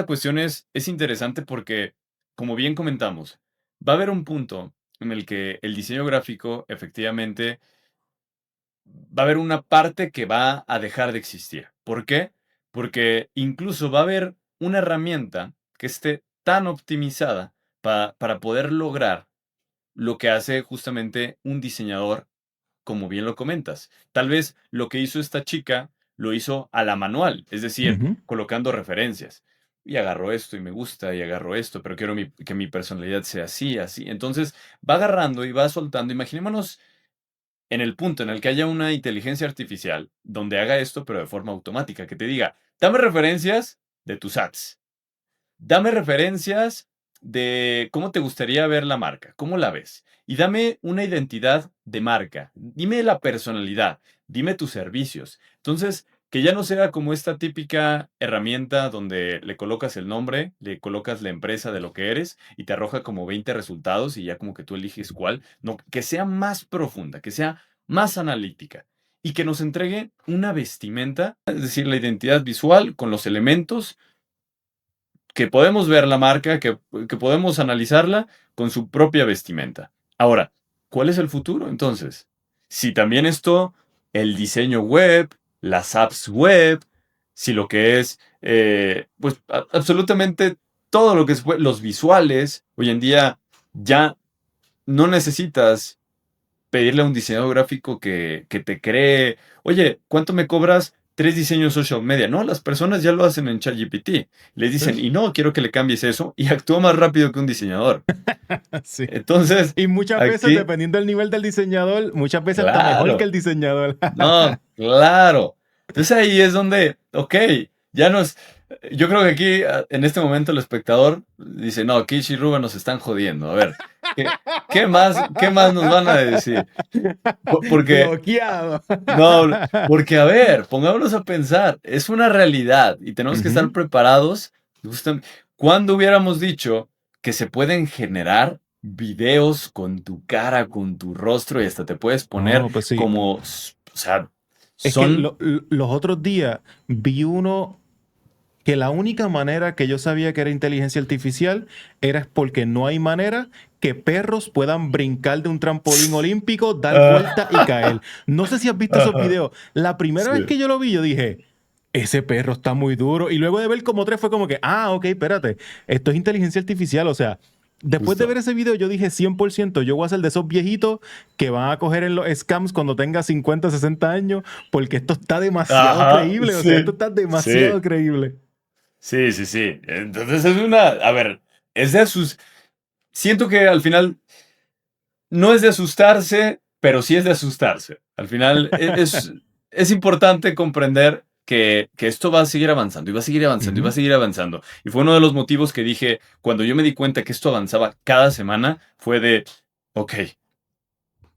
Speaker 2: cuestión es interesante porque, como bien comentamos, va a haber un punto en el que el diseño gráfico efectivamente va a haber una parte que va a dejar de existir. ¿Por qué? Porque incluso va a haber una herramienta que esté tan optimizada para poder lograr lo que hace justamente un diseñador, como bien lo comentas. Tal vez lo que hizo esta chica lo hizo a la manual, es decir,
Speaker 1: ujú.
Speaker 2: colocando referencias. Y agarro esto y me gusta y agarro esto, pero quiero que mi personalidad sea así, así. Entonces va agarrando y va soltando. Imaginémonos en el punto en el que haya una inteligencia artificial donde haga esto, pero de forma automática, que te diga, dame referencias de tus ads, dame referencias de cómo te gustaría ver la marca, cómo la ves, y dame una identidad de marca, dime la personalidad, dime tus servicios. Entonces, que ya no sea como esta típica herramienta donde le colocas el nombre, le colocas la empresa de lo que eres y te arroja como 20 resultados y ya como que tú eliges cuál. No, que sea más profunda, que sea más analítica y que nos entregue una vestimenta, es decir, la identidad visual con los elementos que podemos ver la marca, que podemos analizarla con su propia vestimenta. Ahora, ¿cuál es el futuro entonces? Si también esto, el diseño web, las apps web, si lo que es, pues absolutamente todo lo que es los visuales, hoy en día ya no necesitas pedirle a un diseñador gráfico que te cree, oye, ¿cuánto me cobras? 3 diseños social media. No, las personas ya lo hacen en ChatGPT. Les dicen, y no, quiero que le cambies eso, y actúa más rápido que un diseñador.
Speaker 1: Sí.
Speaker 2: Entonces,
Speaker 1: Y muchas veces,
Speaker 2: aquí,
Speaker 1: dependiendo del nivel del diseñador, muchas veces está mejor que
Speaker 2: claro,
Speaker 1: el diseñador.
Speaker 2: no, claro. Entonces ahí es donde, ok, ya nos, yo creo que aquí, en este momento, el espectador dice, no, Kish y Ruben nos están jodiendo. A ver, qué más nos van a decir? Porque
Speaker 1: Bloqueado.
Speaker 2: no, porque a ver, pongámonos a pensar, es una realidad y tenemos que estar
Speaker 1: Ujú.
Speaker 2: preparados. ¿Cuándo hubiéramos dicho que se pueden generar videos con tu cara, con tu rostro y hasta te puedes poner
Speaker 1: No, pues sí.
Speaker 2: como, o sea,
Speaker 1: Es que
Speaker 2: son,
Speaker 1: los otros días vi uno que la única manera que yo sabía que era inteligencia artificial era porque no hay manera que perros puedan brincar de un trampolín olímpico, dar vuelta y caer.
Speaker 2: ah,
Speaker 1: No sé si has visto esos
Speaker 2: ajá,
Speaker 1: videos. La primera vez
Speaker 2: sí,
Speaker 1: que yo lo vi, yo dije, ese perro está muy duro. Y luego de ver como tres fue como que, ah, ok, espérate, esto es inteligencia artificial. O sea, después de ver
Speaker 2: justo.
Speaker 1: ese video, yo dije 100%, yo voy a ser de esos viejitos que van a coger en los scams cuando tenga 50, 60 años, porque esto está demasiado
Speaker 2: Ajá,
Speaker 1: creíble. O sea, esto
Speaker 2: sí,
Speaker 1: está demasiado
Speaker 2: sí,
Speaker 1: creíble.
Speaker 2: sí, sí, sí. Entonces a ver, es de sus, siento que al final no es de asustarse, pero sí es de asustarse. Al final es importante comprender que esto va a seguir avanzando y va a seguir avanzando y va a
Speaker 1: Ujú,
Speaker 2: seguir avanzando. Y fue uno de los motivos que dije cuando yo me di cuenta que esto avanzaba cada semana, fue de, ok,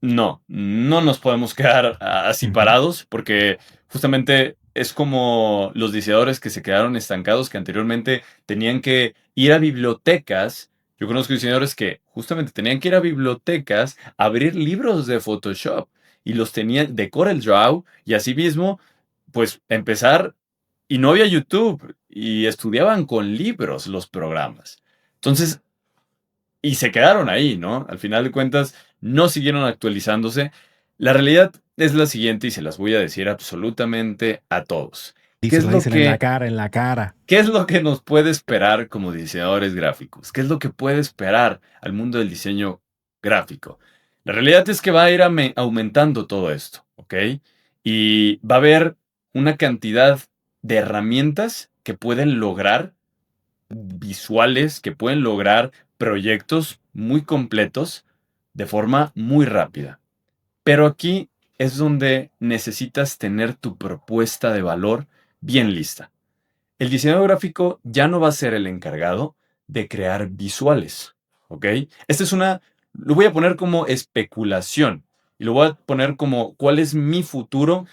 Speaker 2: no nos podemos quedar así
Speaker 1: ujú.
Speaker 2: parados porque justamente es como los diseñadores que se quedaron estancados, que anteriormente tenían que ir a bibliotecas. Yo conozco diseñadores que justamente tenían que ir a bibliotecas, abrir libros de Photoshop y los tenían de CorelDRAW y así mismo, pues empezar y no había YouTube y estudiaban con libros los programas. Entonces, y se quedaron ahí, ¿no? Al final de cuentas, no siguieron actualizándose. La realidad es la siguiente y se las voy a decir absolutamente a todos. ¿Qué es
Speaker 1: Díselo,
Speaker 2: lo
Speaker 1: díselo en la
Speaker 2: que,
Speaker 1: cara, en la cara.
Speaker 2: qué es lo que nos puede esperar como diseñadores gráficos? ¿Qué es lo que puede esperar al mundo del diseño gráfico? La realidad es que va a ir aumentando todo esto, ¿ok? Y va a haber una cantidad de herramientas que pueden lograr visuales, que pueden lograr proyectos muy completos de forma muy rápida. Pero aquí es donde necesitas tener tu propuesta de valor bien lista. El diseñador gráfico ya no va a ser el encargado de crear visuales, ¿ok? Esta es lo voy a poner como especulación y lo voy a poner como cuál es mi futuro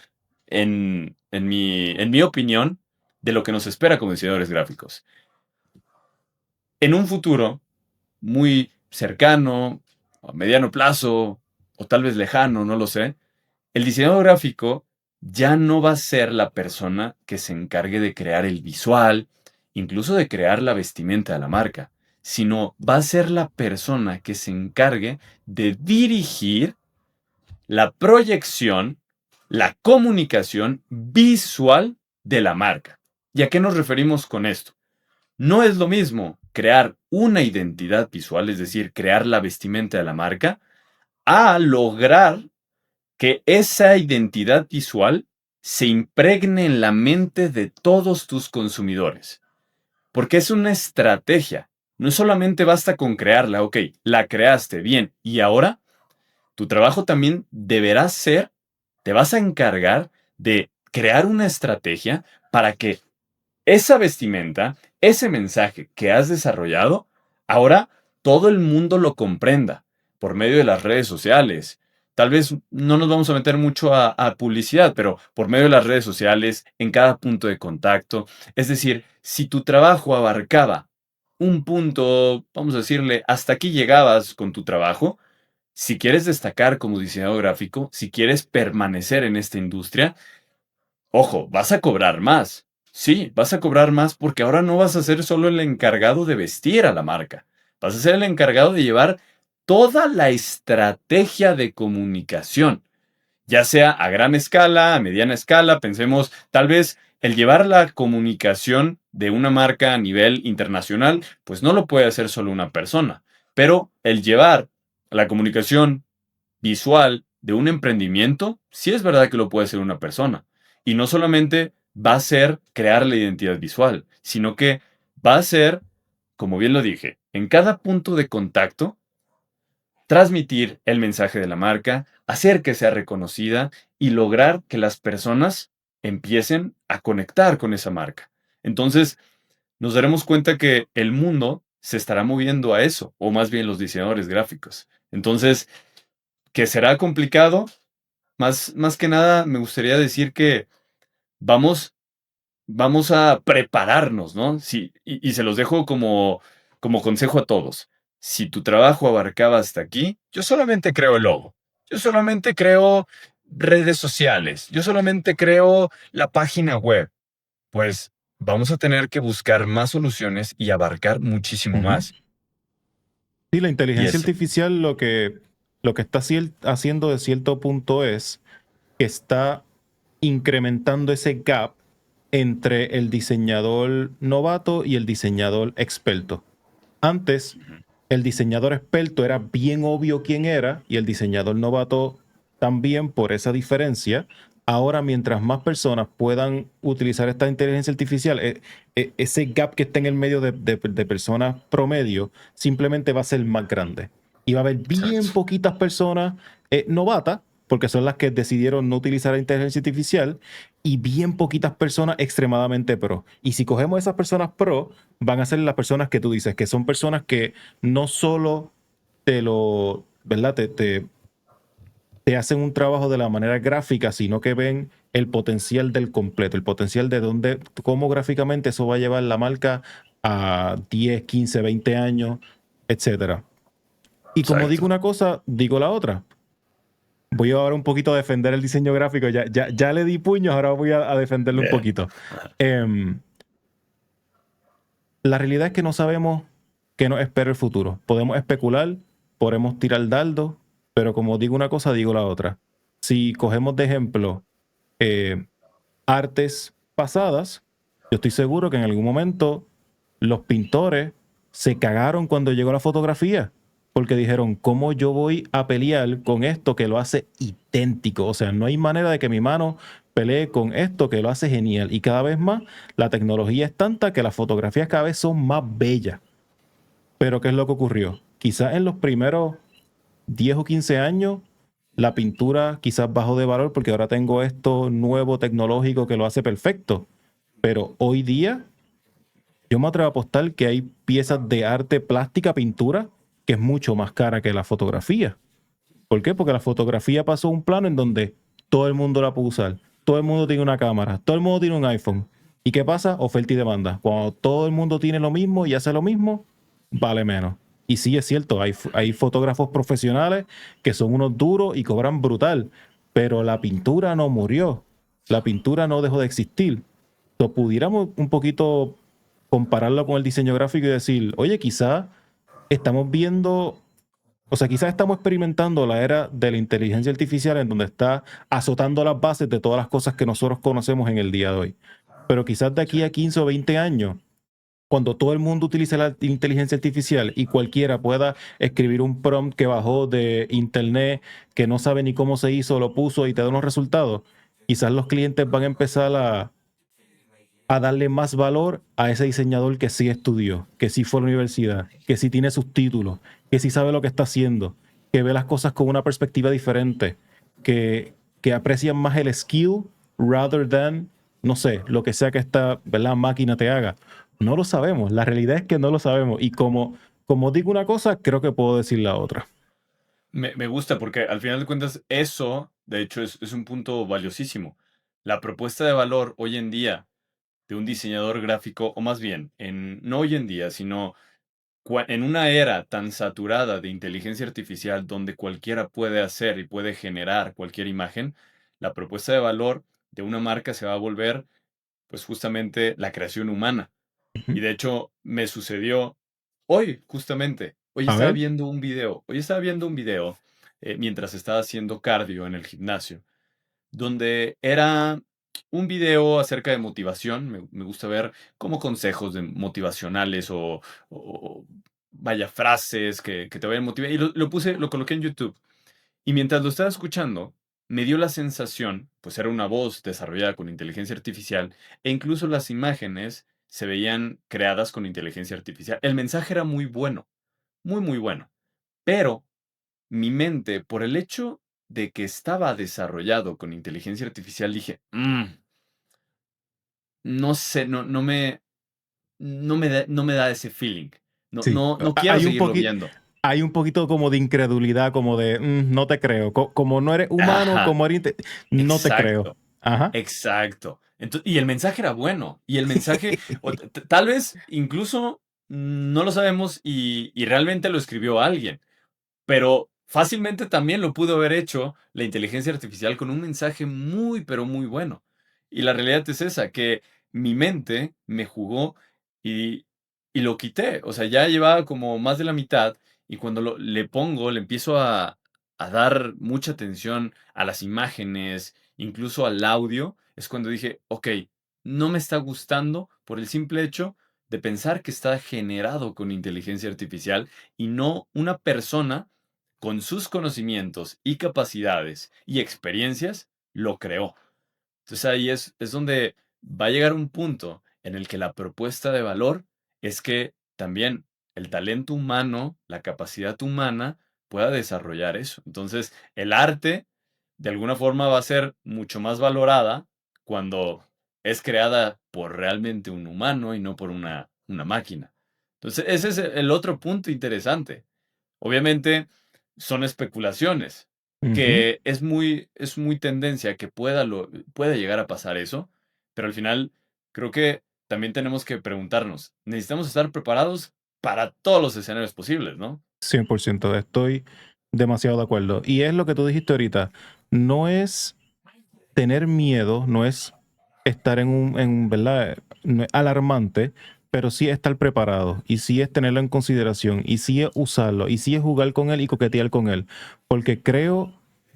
Speaker 2: en mi opinión de lo que nos espera como diseñadores gráficos. En un futuro muy cercano, a mediano plazo, o tal vez lejano, no lo sé, el diseñador gráfico ya no va a ser la persona que se encargue de crear el visual, incluso de crear la vestimenta de la marca, sino va a ser la persona que se encargue de dirigir la proyección, la comunicación visual de la marca. ¿Y a qué nos referimos con esto? No es lo mismo crear una identidad visual, es decir, crear la vestimenta de la marca, a lograr que esa identidad visual se impregne en la mente de todos tus consumidores. Porque es una estrategia. No solamente basta con crearla, ok, la creaste bien y ahora tu trabajo también deberá ser, te vas a encargar de crear una estrategia para que esa vestimenta, ese mensaje que has desarrollado, ahora todo el mundo lo comprenda por medio de las redes sociales. Tal vez no nos vamos a meter mucho a publicidad, pero por medio de las redes sociales, en cada punto de contacto. Es decir, si tu trabajo abarcaba un punto, vamos a decirle, hasta aquí llegabas con tu trabajo, si quieres destacar como diseñador gráfico, si quieres permanecer en esta industria, ojo, vas a cobrar más. Sí, vas a cobrar más porque ahora no vas a ser solo el encargado de vestir a la marca. Vas a ser el encargado de llevar toda la estrategia de comunicación, ya sea a gran escala, a mediana escala. Pensemos, tal vez el llevar la comunicación de una marca a nivel internacional, pues no lo puede hacer solo una persona, pero el llevar la comunicación visual de un emprendimiento, sí es verdad que lo puede hacer una persona. Y no solamente va a ser crear la identidad visual, sino que va a ser, como bien lo dije, en cada punto de contacto, transmitir el mensaje de la marca, hacer que sea reconocida y lograr que las personas empiecen a conectar con esa marca. Entonces, nos daremos cuenta que el mundo se estará moviendo a eso, o más bien los diseñadores gráficos. Entonces, ¿que será complicado? Más que nada, me gustaría decir que vamos, vamos a prepararnos, ¿no? Sí, y se los dejo como consejo a todos. Si tu trabajo abarcaba hasta aquí, yo solamente creo el logo. Yo solamente creo redes sociales. Yo solamente creo la página web. Pues vamos a tener que buscar más soluciones y abarcar muchísimo
Speaker 1: Ujú.
Speaker 2: más.
Speaker 1: Sí, la
Speaker 2: Y
Speaker 1: inteligencia
Speaker 2: eso.
Speaker 1: artificial lo que está haciendo de cierto punto es que está incrementando ese gap entre el diseñador novato y el diseñador experto. Antes,
Speaker 2: Ujú.
Speaker 1: el diseñador experto era bien obvio quién era y el diseñador novato también por esa diferencia. Ahora, mientras más personas puedan utilizar esta inteligencia artificial, ese gap que está en el medio de personas promedio simplemente va a ser más grande. Y va a haber bien
Speaker 2: Exacto.
Speaker 1: poquitas personas novatas, porque son las que decidieron no utilizar la inteligencia artificial, y bien poquitas personas extremadamente pro. Y si cogemos esas personas pro, van a ser las personas que tú dices, que son personas que no solo ¿verdad? Te hacen un trabajo de la manera gráfica, sino que ven el potencial del completo, el potencial de cómo gráficamente eso va a llevar la marca a 10, 15, 20 años, etcétera. Y como digo
Speaker 2: Exacto.
Speaker 1: una cosa, digo la otra. Voy ahora un poquito a defender el diseño gráfico. Ya le di puños, ahora voy a defenderlo un
Speaker 2: Bien.
Speaker 1: poquito. Em, la realidad es que no sabemos ¿qué nos espera el futuro? Podemos especular, podemos tirar dardos, pero como digo una cosa, digo la otra. Si cogemos de ejemplo eh, artes pasadas, yo estoy seguro que en algún momento los pintores se cagaron cuando llegó la fotografía, porque dijeron, ¿cómo yo voy a pelear con esto que lo hace idéntico? O sea, no hay manera de que mi mano pelee con esto que lo hace genial. Y cada vez más la tecnología es tanta que las fotografías cada vez son más bellas. Pero ¿qué es lo que ocurrió? Quizás en los primeros 10 o 15 años la pintura quizás bajó de valor porque ahora tengo esto nuevo tecnológico que lo hace perfecto. Pero hoy día yo me atrevo a apostar que hay piezas de arte plástica, pintura, que es mucho más cara que la fotografía. ¿Por qué? Porque la fotografía pasó a un plano en donde todo el mundo la puede usar. Todo el mundo tiene una cámara, todo el mundo tiene un iPhone. ¿Y qué pasa? Oferta y demanda. Cuando todo el mundo tiene lo mismo y hace lo mismo, vale menos. Y sí es cierto, hay fotógrafos profesionales que son unos duros y cobran brutal, pero la pintura no murió. La pintura no dejó de existir. Entonces, pudiéramos un poquito compararlo con el diseño gráfico y decir, oye, quizás estamos viendo, o sea, quizás estamos experimentando la era de la inteligencia artificial en donde está azotando las bases de todas las cosas que nosotros conocemos en el día de hoy. Pero quizás de aquí
Speaker 2: Sí.
Speaker 1: a 15 o 20 años, cuando todo el mundo utilice la inteligencia artificial y cualquiera pueda escribir un prompt que bajó de internet, que no sabe ni cómo se hizo, lo puso y te da unos resultados, quizás los clientes van a empezar a darle más valor a ese diseñador que sí estudió, que sí fue a la universidad, que sí tiene sus títulos, que sí sabe lo que está haciendo, que ve las cosas con una perspectiva diferente, que aprecian más el skill rather than, no sé, lo que sea que esta, ¿verdad?, máquina te haga. No lo sabemos, la realidad es que no lo sabemos. Y como digo una cosa, creo que puedo decir la otra.
Speaker 2: Me gusta porque al final de cuentas eso, de hecho, es un punto valiosísimo. La propuesta de valor hoy en día de un diseñador gráfico, o más bien, no hoy en día, sino en una era tan saturada de inteligencia artificial donde cualquiera puede hacer y puede generar cualquier imagen, la propuesta de valor de una marca se va a volver, pues justamente la creación humana. Y
Speaker 1: Ujú.
Speaker 2: de hecho, me sucedió hoy, justamente.
Speaker 1: A ver,
Speaker 2: Hoy estaba viendo un video mientras estaba haciendo cardio en el gimnasio, donde era un video acerca de motivación. Me gusta ver como consejos motivacionales o vaya frases que te vayan a motivar. Y lo coloqué en YouTube. Y mientras lo estaba escuchando, me dio la sensación, pues era una voz desarrollada con inteligencia artificial, e incluso las imágenes se veían creadas con inteligencia artificial. El mensaje era muy bueno, muy, muy bueno. Pero mi mente, por el hecho de que estaba desarrollado con inteligencia artificial, dije, no sé, no me da ese feeling. No,
Speaker 1: sí.
Speaker 2: no quiero seguirlo
Speaker 1: Poquito.
Speaker 2: viendo.
Speaker 1: Hay un poquito como de incredulidad, como de, no te creo. Como no eres humano,
Speaker 2: Ajá,
Speaker 1: como eres... No te creo.
Speaker 2: exacto.
Speaker 1: Ajá.
Speaker 2: Exacto. Y el mensaje era bueno. Y el mensaje, tal vez incluso no lo sabemos y realmente lo escribió alguien. Pero fácilmente también lo pudo haber hecho la inteligencia artificial con un mensaje muy, pero muy bueno. Y la realidad es esa, que mi mente me jugó y, y lo quité. O sea, ya llevaba como más de la mitad y cuando le empiezo a dar mucha atención a las imágenes, incluso al audio, es cuando dije, ok, no me está gustando por el simple hecho de pensar que está generado con inteligencia artificial y no una persona con sus conocimientos y capacidades y experiencias, lo creó. Entonces ahí es donde va a llegar un punto en el que la propuesta de valor es que también el talento humano, la capacidad humana pueda desarrollar eso. Entonces el arte de alguna forma va a ser mucho más valorada cuando es creada por realmente un humano y no por una máquina. Entonces ese es el otro punto interesante. Obviamente son especulaciones,
Speaker 1: Ujú.
Speaker 2: que es muy tendencia que pueda llegar a pasar eso, pero al final creo que también tenemos que preguntarnos, necesitamos estar preparados para todos los escenarios posibles, ¿no?
Speaker 1: 100%, estoy demasiado de acuerdo. Y es lo que tú dijiste ahorita. No es tener miedo, no es estar ¿verdad? No es alarmante, pero sí es estar preparado y sí es tenerlo en consideración y sí es usarlo y sí es jugar con él y coquetear con él. Porque creo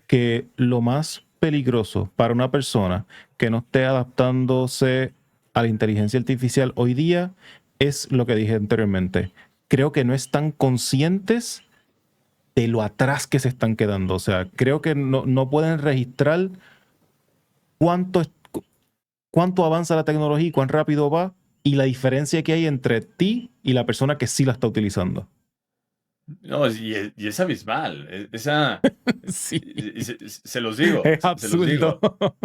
Speaker 1: que lo más peligroso para una persona que no esté adaptándose a la inteligencia artificial hoy día es lo que dije anteriormente. Creo que no están conscientes de lo atrás que se están quedando. O sea, creo que no pueden registrar cuánto, cuánto avanza la tecnología y cuán rápido va y la diferencia que hay entre ti y la persona que sí la está utilizando.
Speaker 2: No, y es abismal. Esa,
Speaker 1: Sí,
Speaker 2: se los digo,
Speaker 1: es
Speaker 2: se los
Speaker 1: absurdo.
Speaker 2: digo.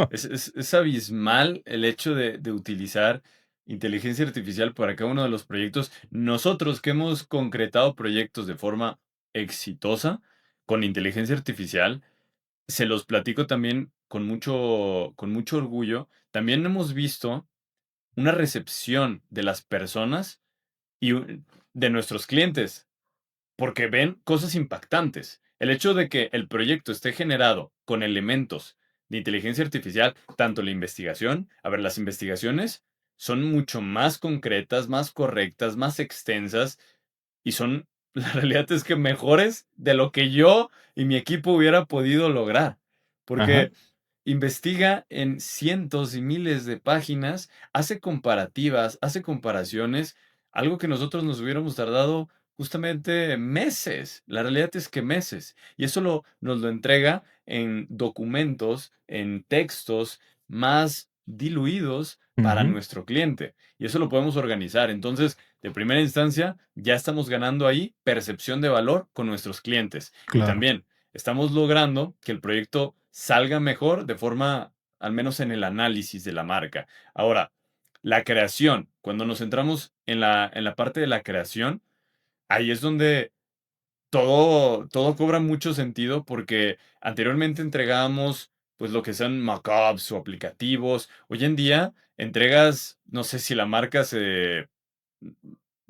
Speaker 2: Es abismal el hecho de utilizar inteligencia artificial para cada uno de los proyectos. Nosotros que hemos concretado proyectos de forma exitosa con inteligencia artificial, se los platico también con mucho orgullo. También hemos visto una recepción de las personas y de nuestros clientes porque ven cosas impactantes. El hecho de que el proyecto esté generado con elementos de inteligencia artificial, tanto la investigación, a ver, las investigaciones son mucho más concretas, más correctas, más extensas y son, la realidad es que mejores de lo que yo y mi equipo hubiera podido lograr.
Speaker 1: Ajá,
Speaker 2: Porque investiga en cientos y miles de páginas, hace comparativas, hace comparaciones, algo que nosotros nos hubiéramos tardado justamente meses. La realidad es que meses. Y eso nos lo entrega en documentos, en textos más diluidos para
Speaker 1: ujú,
Speaker 2: nuestro cliente. Y eso lo podemos organizar. Entonces, de primera instancia, ya estamos ganando ahí percepción de valor con nuestros clientes. Y
Speaker 1: claro.
Speaker 2: también estamos logrando que el proyecto salga mejor de forma, al menos en el análisis de la marca. Ahora, la creación, cuando nos centramos en la parte de la creación, ahí es donde todo cobra mucho sentido porque anteriormente entregábamos pues lo que sean mockups o aplicativos. Hoy en día entregas, no sé si la marca se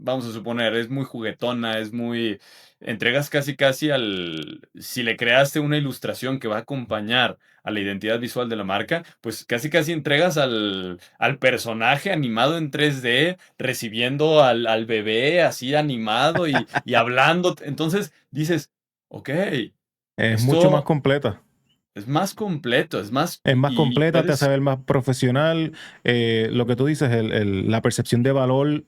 Speaker 2: vamos a suponer, es muy juguetona, es muy, entregas casi casi si le creaste una ilustración que va a acompañar a la identidad visual de la marca, pues casi casi entregas al personaje animado en 3D, recibiendo al bebé así animado y hablando. Entonces dices, ok,
Speaker 1: Es mucho más
Speaker 2: esto
Speaker 1: completa.
Speaker 2: es más completo, es más,
Speaker 1: Es más
Speaker 2: y
Speaker 1: completa, te hace
Speaker 2: puedes
Speaker 1: ver más profesional. Lo que tú dices, la percepción de valor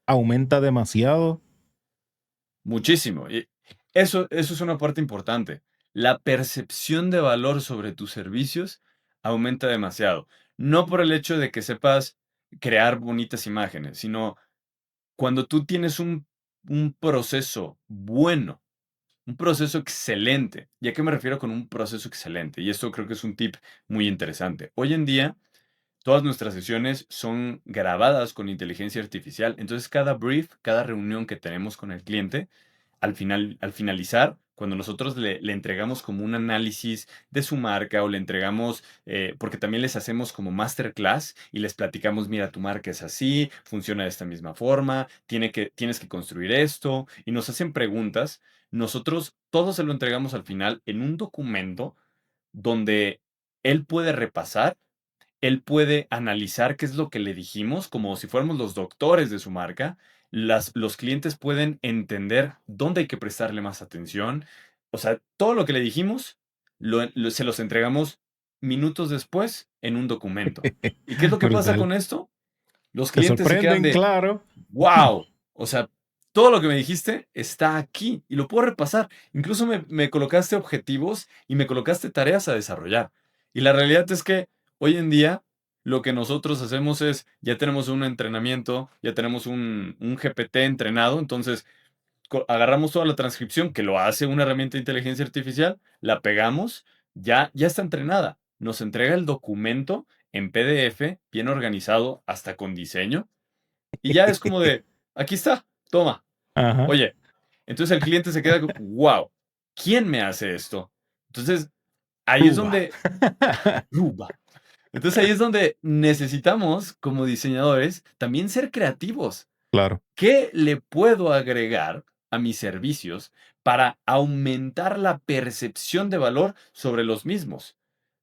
Speaker 1: aumenta demasiado.
Speaker 2: muchísimo. Y eso es una parte importante. La percepción de valor sobre tus servicios aumenta demasiado. No por el hecho de que sepas crear bonitas imágenes, sino cuando tú tienes un proceso bueno, un proceso excelente. ¿Y a qué me refiero con un proceso excelente? Y esto creo que es un tip muy interesante. Hoy en día, todas nuestras sesiones son grabadas con inteligencia artificial. Entonces, cada brief, cada reunión que tenemos con el cliente, al finalizar, cuando nosotros le entregamos como un análisis de su marca o le entregamos, porque también les hacemos como masterclass y les platicamos, mira, tu marca es así, funciona de esta misma forma, tienes que construir esto y nos hacen preguntas, nosotros todo se lo entregamos al final en un documento donde él puede repasar, él puede analizar qué es lo que le dijimos, como si fuéramos los doctores de su marca. Los clientes pueden entender dónde hay que prestarle más atención. O sea, todo lo que le dijimos se los entregamos minutos después en un documento. ¿Y qué es lo que pasa
Speaker 1: Brutal.
Speaker 2: con esto? Los
Speaker 1: Se
Speaker 2: clientes se quedan
Speaker 1: sorprenden,
Speaker 2: de,
Speaker 1: claro.
Speaker 2: wow, o sea, todo lo que me dijiste está aquí y lo puedo repasar. Incluso me colocaste objetivos y me colocaste tareas a desarrollar. Y la realidad es que hoy en día lo que nosotros hacemos es, ya tenemos un entrenamiento, ya tenemos un GPT entrenado, entonces agarramos toda la transcripción que lo hace una herramienta de inteligencia artificial, la pegamos, ya está entrenada. Nos entrega el documento en PDF, bien organizado, hasta con diseño y ya es como de, aquí está, toma.
Speaker 1: Ajá.
Speaker 2: Oye, entonces el cliente se queda, wow, ¿quién me hace esto? Entonces, ahí es
Speaker 1: Uva.
Speaker 2: donde, Ruba. Entonces ahí es donde necesitamos, como diseñadores, también ser creativos.
Speaker 1: Claro.
Speaker 2: ¿Qué le puedo agregar a mis servicios para aumentar la percepción de valor sobre los mismos?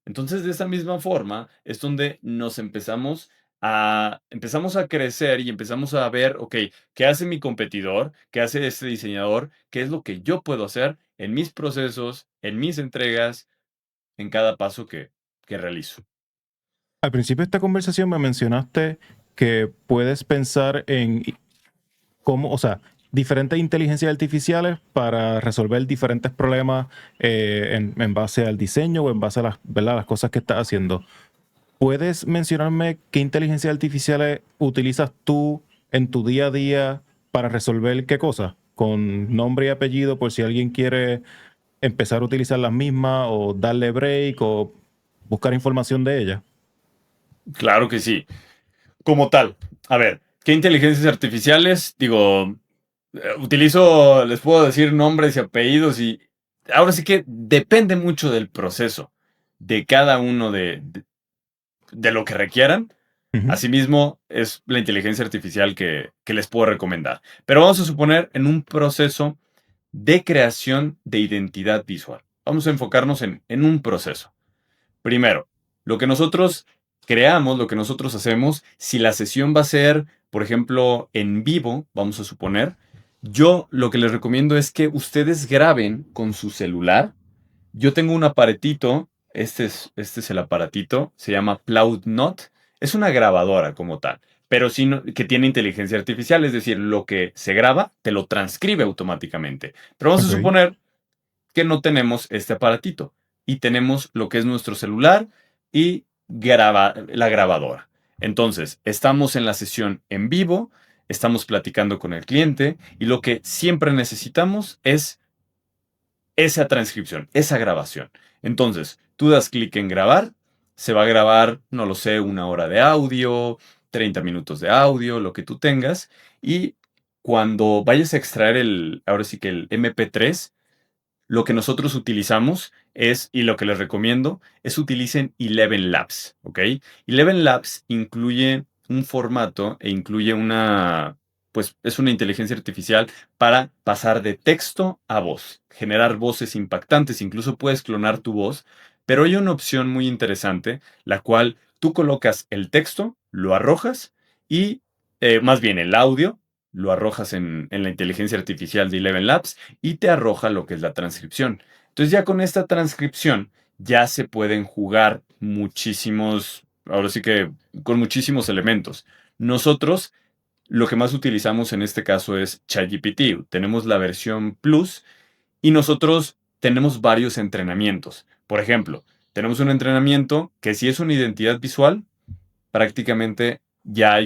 Speaker 2: Entonces, de esa misma forma es donde nos empezamos empezamos a crecer y empezamos a ver, ok, ¿qué hace mi competidor? ¿Qué hace este diseñador? ¿Qué es lo que yo puedo hacer en mis procesos, en mis entregas, en cada paso que realizo?
Speaker 1: Al principio de esta conversación me mencionaste que puedes pensar en cómo, o sea, diferentes inteligencias artificiales para resolver diferentes problemas en base al diseño o en base a las, ¿verdad?, las cosas que estás haciendo. ¿Puedes mencionarme qué inteligencias artificiales utilizas tú en tu día a día para resolver qué cosa? Con nombre y apellido, por si alguien quiere empezar a utilizar las mismas o darle break o buscar información de ellas.
Speaker 2: Claro que sí. Como tal, a ver, ¿qué inteligencias artificiales? Digo, les puedo decir nombres y apellidos y ahora sí que depende mucho del proceso, de cada uno de lo que requieran.
Speaker 1: Ujú.
Speaker 2: Asimismo, es la inteligencia artificial que les puedo recomendar. Pero vamos a suponer en un proceso de creación de identidad visual. Vamos a enfocarnos en un proceso. Primero, lo que nosotros creamos, lo que nosotros hacemos, si la sesión va a ser, por ejemplo, en vivo, vamos a suponer, yo lo que les recomiendo es que ustedes graben con su celular. Yo tengo un aparatito, este es el aparatito, se llama Cloud es una grabadora como tal, pero sí que tiene inteligencia artificial, es decir, lo que se graba te lo transcribe automáticamente. Pero vamos a
Speaker 1: Ok.
Speaker 2: suponer que no tenemos este aparatito y tenemos lo que es nuestro celular y la grabadora. Entonces, estamos en la sesión en vivo, estamos platicando con el cliente y lo que siempre necesitamos es esa transcripción, esa grabación. Entonces, tú das clic en grabar, se va a grabar, no lo sé, 1 hora de audio, 30 minutos de audio, lo que tú tengas, y cuando vayas a extraer ahora sí que el MP3, lo que nosotros utilizamos es, y lo que les recomiendo, es utilicen Eleven Labs, ¿ok? Eleven Labs incluye un formato e incluye pues es una inteligencia artificial para pasar de texto a voz, generar voces impactantes, incluso puedes clonar tu voz, pero hay una opción muy interesante, la cual tú colocas el texto, lo arrojas y, más bien el audio, lo arrojas en la inteligencia artificial de Eleven Labs y te arroja lo que es la transcripción. Entonces ya con esta transcripción ya se pueden jugar muchísimos, ahora sí que con muchísimos elementos. Nosotros lo que más utilizamos en este caso es ChatGPT. Tenemos la versión Plus y nosotros tenemos varios entrenamientos. Por ejemplo, tenemos un entrenamiento que si es una identidad visual, prácticamente ya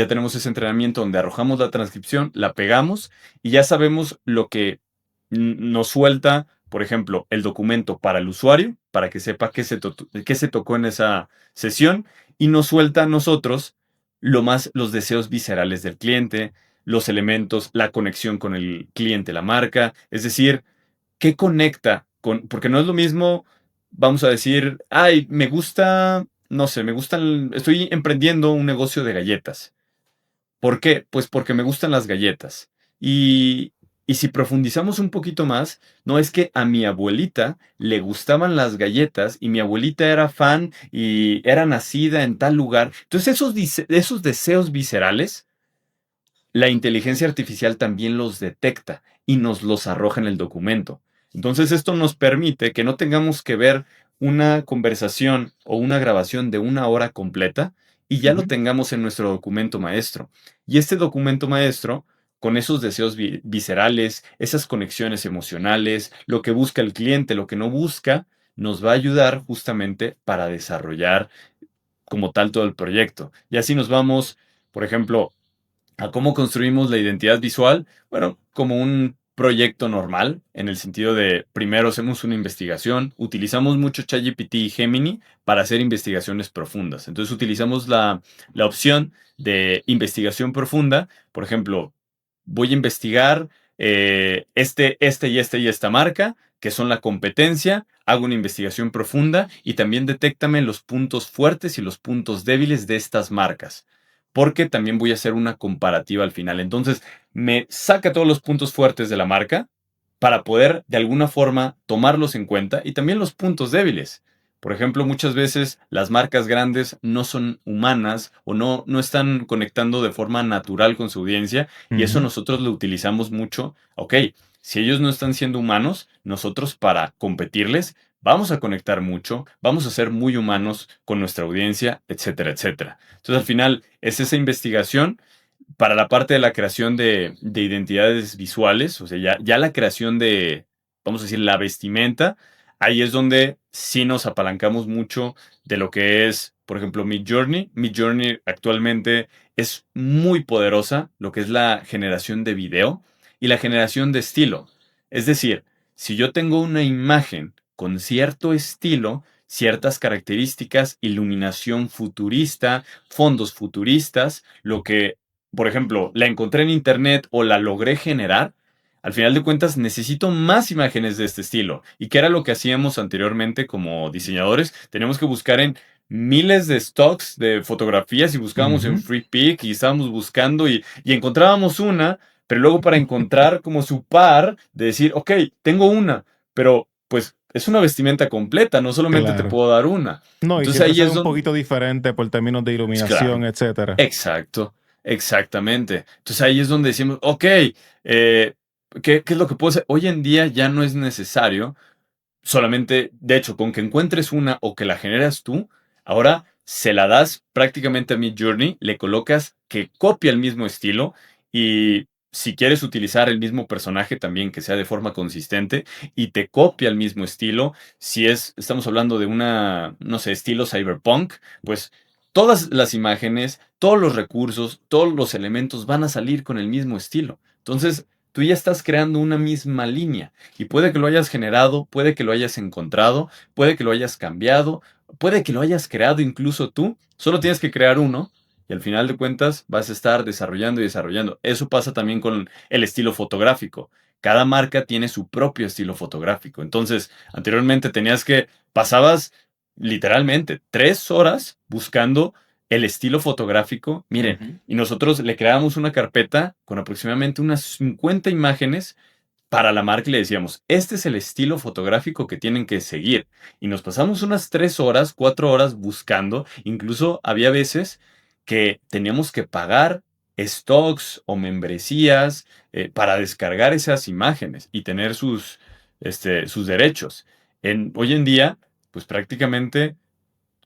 Speaker 2: tenemos ese entrenamiento donde arrojamos la transcripción, la pegamos y ya sabemos lo que nos suelta, por ejemplo, el documento para el usuario, para que sepa qué se tocó en esa sesión y nos suelta a nosotros los deseos viscerales del cliente, los elementos, la conexión con el cliente, la marca, es decir, qué conecta porque no es lo mismo, vamos a decir, ay, me gusta, no sé, estoy emprendiendo un negocio de galletas. ¿Por qué? Pues porque me gustan las galletas. Y si profundizamos un poquito más, no es que a mi abuelita le gustaban las galletas y mi abuelita era fan y era nacida en tal lugar. Entonces esos deseos viscerales la inteligencia artificial también los detecta y nos los arroja en el documento. Entonces esto nos permite que no tengamos que ver una conversación o una grabación de 1 hora completa y ya lo
Speaker 1: Ujú.
Speaker 2: tengamos en nuestro documento maestro. Y este documento maestro, con esos deseos viscerales, esas conexiones emocionales, lo que busca el cliente, lo que no busca, nos va a ayudar justamente para desarrollar como tal todo el proyecto. Y así nos vamos, por ejemplo, ¿a cómo construimos la identidad visual? Bueno, como un proyecto normal, en el sentido de primero hacemos una investigación, utilizamos mucho ChatGPT y Gemini para hacer investigaciones profundas. Entonces utilizamos la opción de investigación profunda. Por ejemplo, voy a investigar y esta marca, que son la competencia, hago una investigación profunda y también detéctame los puntos fuertes y los puntos débiles de estas marcas porque también voy a hacer una comparativa al final. Entonces, me saca todos los puntos fuertes de la marca para poder de alguna forma tomarlos en cuenta y también los puntos débiles. Por ejemplo, muchas veces las marcas grandes no son humanas o no están conectando de forma natural con su audiencia y eso
Speaker 1: Ujú.
Speaker 2: nosotros lo utilizamos mucho. Ok, si ellos no están siendo humanos, nosotros para competirles vamos a conectar mucho, vamos a ser muy humanos con nuestra audiencia, etcétera, etcétera. Entonces al final es esa investigación para la parte de la creación de identidades visuales, o sea, ya la creación de, vamos a decir, la vestimenta, ahí es donde sí nos apalancamos mucho de lo que es, por ejemplo, Midjourney. Midjourney actualmente es muy poderosa, lo que es la generación de video y la generación de estilo. Es decir, si yo tengo una imagen con cierto estilo, ciertas características, iluminación futurista, fondos futuristas, lo que por ejemplo, la encontré en internet o la logré generar, al final de cuentas necesito más imágenes de este estilo. ¿Y qué era lo que hacíamos anteriormente como diseñadores? Teníamos que buscar en miles de stocks de fotografías y buscábamos en
Speaker 1: Ujú.
Speaker 2: FreePic y estábamos buscando y encontrábamos una, pero luego para encontrar como su par, de decir, ok, tengo una, pero pues es una vestimenta completa, no solamente te
Speaker 1: Claro.
Speaker 2: puedo dar una.
Speaker 1: No, y
Speaker 2: Entonces
Speaker 1: siempre
Speaker 2: ahí
Speaker 1: se ve
Speaker 2: es
Speaker 1: un
Speaker 2: donde...
Speaker 1: poquito diferente por términos de iluminación,
Speaker 2: Claro.
Speaker 1: etcétera.
Speaker 2: Exacto, exactamente. Entonces ahí es donde decimos, ok, ¿qué es lo que puedo hacer? Hoy en día ya no es necesario solamente, de hecho, con que encuentres una o que la generas tú, ahora se la das prácticamente a Midjourney, le colocas que copia el mismo estilo y si quieres utilizar el mismo personaje también que sea de forma consistente y te copia el mismo estilo, si estamos hablando de una, no sé, estilo cyberpunk, pues todas las imágenes, todos los recursos, todos los elementos van a salir con el mismo estilo. Entonces, tú ya estás creando una misma línea. Y puede que lo hayas generado, puede que lo hayas encontrado, puede que lo hayas cambiado, puede que lo hayas creado incluso tú. Solo tienes que crear uno y al final de cuentas vas a estar desarrollando y desarrollando. Eso pasa también con el estilo fotográfico. Cada marca tiene su propio estilo fotográfico. Entonces, anteriormente pasabas literalmente 3 horas buscando el estilo fotográfico. Miren,
Speaker 1: Ujú.
Speaker 2: y nosotros le creábamos una carpeta con aproximadamente unas 50 imágenes para la marca y le decíamos, este es el estilo fotográfico que tienen que seguir. Y nos pasamos unas 3 horas, 4 horas buscando. Incluso había veces que teníamos que pagar stocks o membresías para descargar esas imágenes y tener sus derechos. Hoy en día, pues prácticamente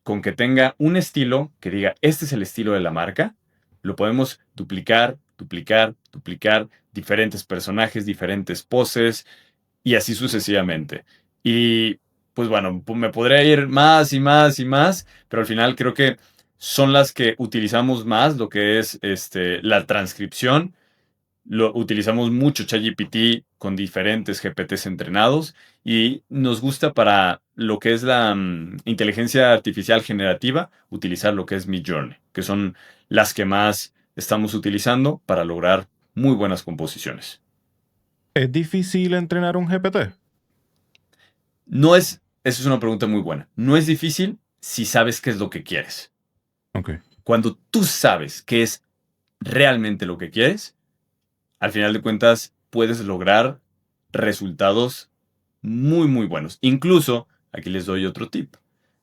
Speaker 2: con que tenga un estilo que diga, este es el estilo de la marca, lo podemos duplicar, duplicar, duplicar, diferentes personajes, diferentes poses y así sucesivamente. Y pues bueno, me podría ir más y más y más, pero al final creo que son las que utilizamos más, lo que es la transcripción utilizamos mucho ChatGPT con diferentes GPTs entrenados y nos gusta para lo que es la inteligencia artificial generativa, utilizar lo que es Midjourney, que son las que más estamos utilizando para lograr muy buenas composiciones.
Speaker 1: ¿Es difícil entrenar un GPT?
Speaker 2: Esa es una pregunta muy buena. No es difícil si sabes qué es lo que quieres.
Speaker 1: Ok.
Speaker 2: Cuando tú sabes qué es realmente lo que quieres, al final de cuentas puedes lograr resultados muy, muy buenos. Incluso, aquí les doy otro tip.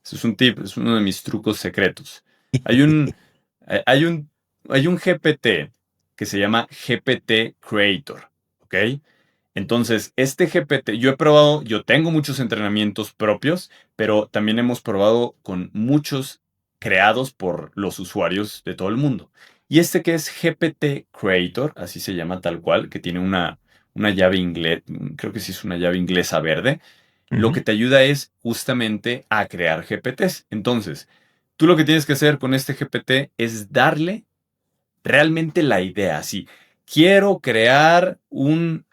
Speaker 2: Este es un tip, es uno de mis trucos secretos. Hay un, hay un, hay un GPT que se llama GPT Creator, ¿ok? Entonces, este GPT, yo tengo muchos entrenamientos propios, pero también hemos probado con muchos creados por los usuarios de todo el mundo. Y este que es GPT Creator, así se llama tal cual, que tiene una llave inglés, creo que sí es una llave inglesa verde, lo que
Speaker 1: Ujú.
Speaker 2: te ayuda es justamente a crear GPTs. Entonces, tú lo que tienes que hacer con este GPT es darle realmente la idea, así, quiero crear un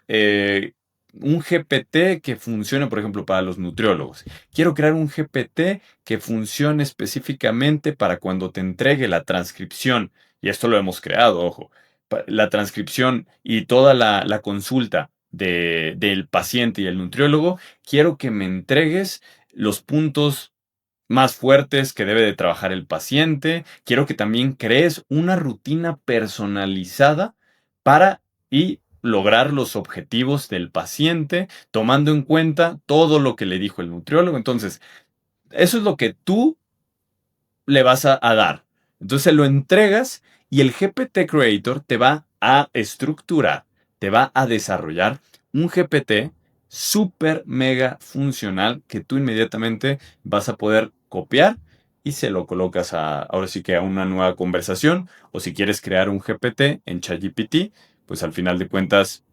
Speaker 2: GPT que funcione, por ejemplo, para los nutriólogos. Quiero crear un GPT que funcione específicamente para cuando te entregue la transcripción. Y esto lo hemos creado, ojo. La transcripción y toda la consulta del paciente y el nutriólogo, quiero que me entregues los puntos más fuertes que debe de trabajar el paciente. Quiero que también crees una rutina personalizada para y lograr los objetivos del paciente, tomando en cuenta todo lo que le dijo el nutriólogo. Entonces, eso es lo que tú le vas a dar. Entonces lo entregas y el GPT Creator te va a estructurar, te va a desarrollar un GPT súper mega funcional que tú inmediatamente vas a poder copiar y se lo colocas ahora sí que a una nueva conversación, o si quieres crear un GPT en ChatGPT, pues al final de cuentas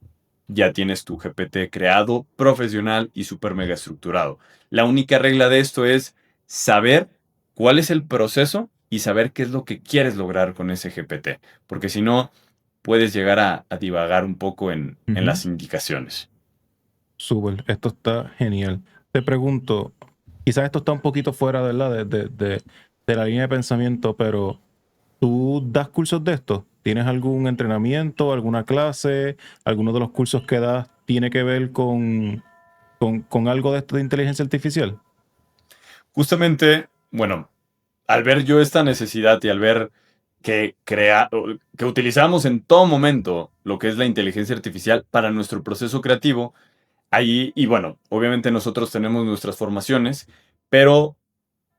Speaker 2: ya tienes tu GPT creado, profesional y súper mega estructurado. La única regla de esto es saber cuál es el proceso y saber qué es lo que quieres lograr con ese GPT, porque si no, puedes llegar a divagar un poco en
Speaker 1: Ujú.
Speaker 2: las indicaciones.
Speaker 1: Súper, esto está genial. Te pregunto, quizás esto está un poquito fuera, ¿verdad? De la línea de pensamiento, pero ¿tú das cursos de esto? ¿Tienes algún entrenamiento, alguna clase? ¿Alguno de los cursos que das tiene que ver con algo de esto de inteligencia artificial?
Speaker 2: Justamente, bueno, al ver yo esta necesidad y al ver que utilizamos en todo momento lo que es la inteligencia artificial para nuestro proceso creativo, ahí, y bueno, obviamente nosotros tenemos nuestras formaciones, pero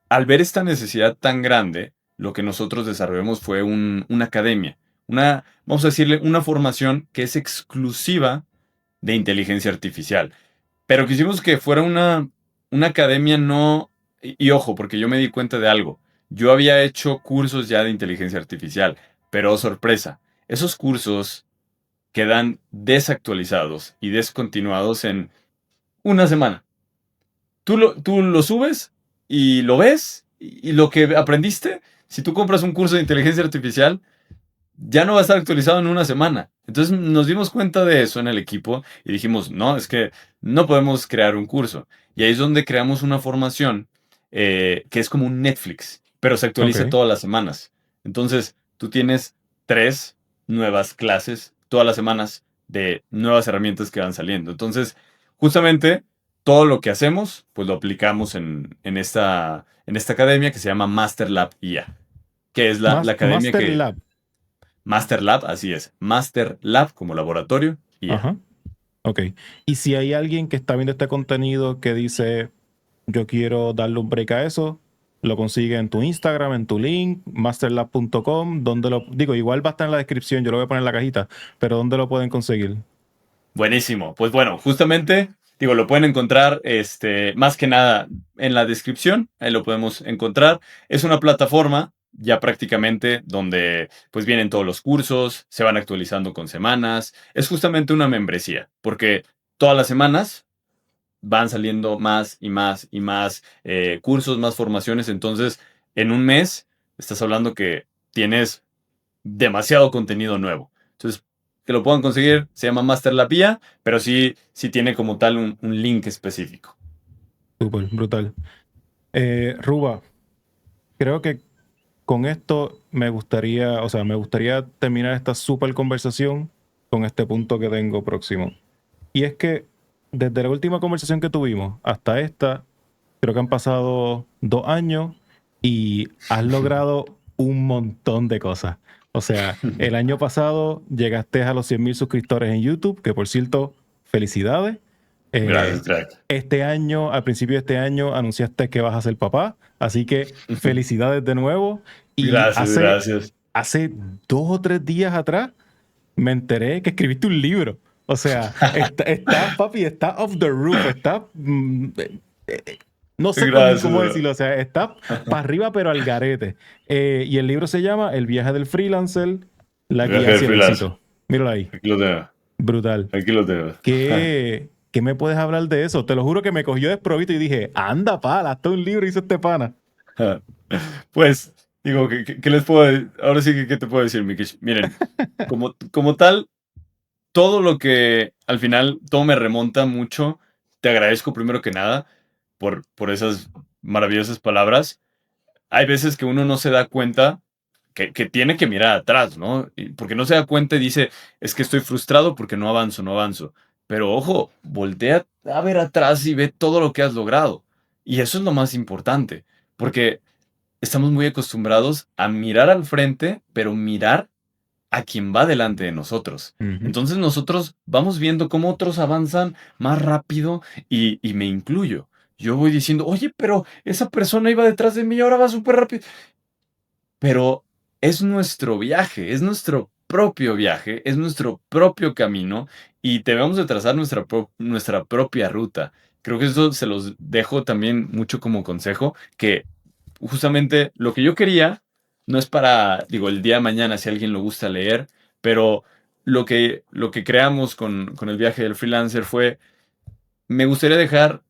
Speaker 2: al ver esta necesidad tan grande, lo que nosotros desarrollamos fue una academia, vamos a decirle, una formación que es exclusiva de inteligencia artificial. Pero quisimos que fuera una academia no... Y ojo, porque yo me di cuenta de algo. Yo había hecho cursos ya de inteligencia artificial, pero oh, sorpresa, esos cursos quedan desactualizados y descontinuados en una semana. Tú lo subes y lo ves y lo que aprendiste, si tú compras un curso de inteligencia artificial, ya no va a estar actualizado en una semana. Entonces nos dimos cuenta de eso en el equipo y dijimos, no, es que no podemos crear un curso. Y ahí es donde creamos una formación que es como un Netflix, pero se actualiza
Speaker 1: Ok.
Speaker 2: todas las semanas. Entonces tú tienes 3 nuevas clases todas las semanas de nuevas herramientas que van saliendo. Entonces, justamente todo lo que hacemos, pues lo aplicamos en esta academia que se llama Master Lab IA, que es la academia
Speaker 1: Master
Speaker 2: que
Speaker 1: Lab.
Speaker 2: Master Lab, así es. Master Lab como laboratorio y ya.
Speaker 1: Ajá. Ok. Y si hay alguien que está viendo este contenido que dice, yo quiero darle un break a eso, lo consigue en tu Instagram, en tu link, masterlab.com, donde lo digo, igual va a estar en la descripción, yo lo voy a poner en la cajita, pero ¿dónde lo pueden conseguir?
Speaker 2: Buenísimo. Pues bueno, justamente, digo, lo pueden encontrar, más que nada en la descripción, ahí lo podemos encontrar. Es una plataforma ya prácticamente donde pues vienen todos los cursos, se van actualizando con semanas. Es justamente una membresía, porque todas las semanas van saliendo más y más y más cursos, más formaciones. Entonces, en un mes, estás hablando que tienes demasiado contenido nuevo. Entonces, que lo puedan conseguir, se llama Master La Pía, pero sí tiene como tal un link específico.
Speaker 1: Súper, brutal. Ruba, creo que con esto me gustaría, o sea, me gustaría terminar esta súper conversación con este punto que tengo próximo. Y es que desde la última conversación que tuvimos hasta esta, creo que han pasado 2 años y has logrado un montón de cosas. O sea, el año pasado llegaste a los 100,000 suscriptores en YouTube, que por cierto, felicidades.
Speaker 2: Gracias,
Speaker 1: Eh,
Speaker 2: crack.
Speaker 1: este año, al principio de este año, anunciaste que vas a ser papá, así que felicidades de nuevo. Y
Speaker 2: Gracias, gracias.
Speaker 1: hace 2 o 3 días atrás me enteré que escribiste un libro. O sea, papi, está off the roof, no sé ni
Speaker 2: Gracias,
Speaker 1: cómo
Speaker 2: bro.
Speaker 1: decirlo, o sea, está para arriba, pero al garete. Y el libro se llama El viaje del freelancer, la guía
Speaker 2: Viaje de
Speaker 1: hacia el
Speaker 2: freelance.
Speaker 1: éxito. Míralo ahí,
Speaker 2: Aquí lo tengo.
Speaker 1: brutal.
Speaker 2: Aquí lo tengo.
Speaker 1: ¿Qué me puedes hablar de eso? Te lo juro que me cogió desprovito y dije, anda, pala, hasta un libro hizo este pana.
Speaker 2: Pues, digo, ¿qué les puedo decir? Ahora sí que, ¿qué te puedo decir, Mikish? Miren, como tal, todo lo que al final, todo me remonta mucho. Te agradezco primero que nada por esas maravillosas palabras. Hay veces que uno no se da cuenta que tiene que mirar atrás, ¿no? Porque no se da cuenta y dice, es que estoy frustrado porque no avanzo, no avanzo. Pero ojo, voltea a ver atrás y ve todo lo que has logrado. Y eso es lo más importante, porque estamos muy acostumbrados a mirar al frente, pero mirar a quien va delante de nosotros.
Speaker 1: Ujú.
Speaker 2: Entonces nosotros vamos viendo cómo otros avanzan más rápido y me incluyo. yo voy diciendo, oye, pero esa persona iba detrás de mí y ahora va súper rápido. Pero es nuestro viaje, es nuestro propio viaje, es nuestro propio camino y debemos de trazar nuestra propia ruta. Creo que eso se los dejo también mucho como consejo, que justamente lo que yo quería no es para, digo, el día de mañana si a alguien le gusta leer, pero lo que creamos con el viaje del freelancer fue, me gustaría dejar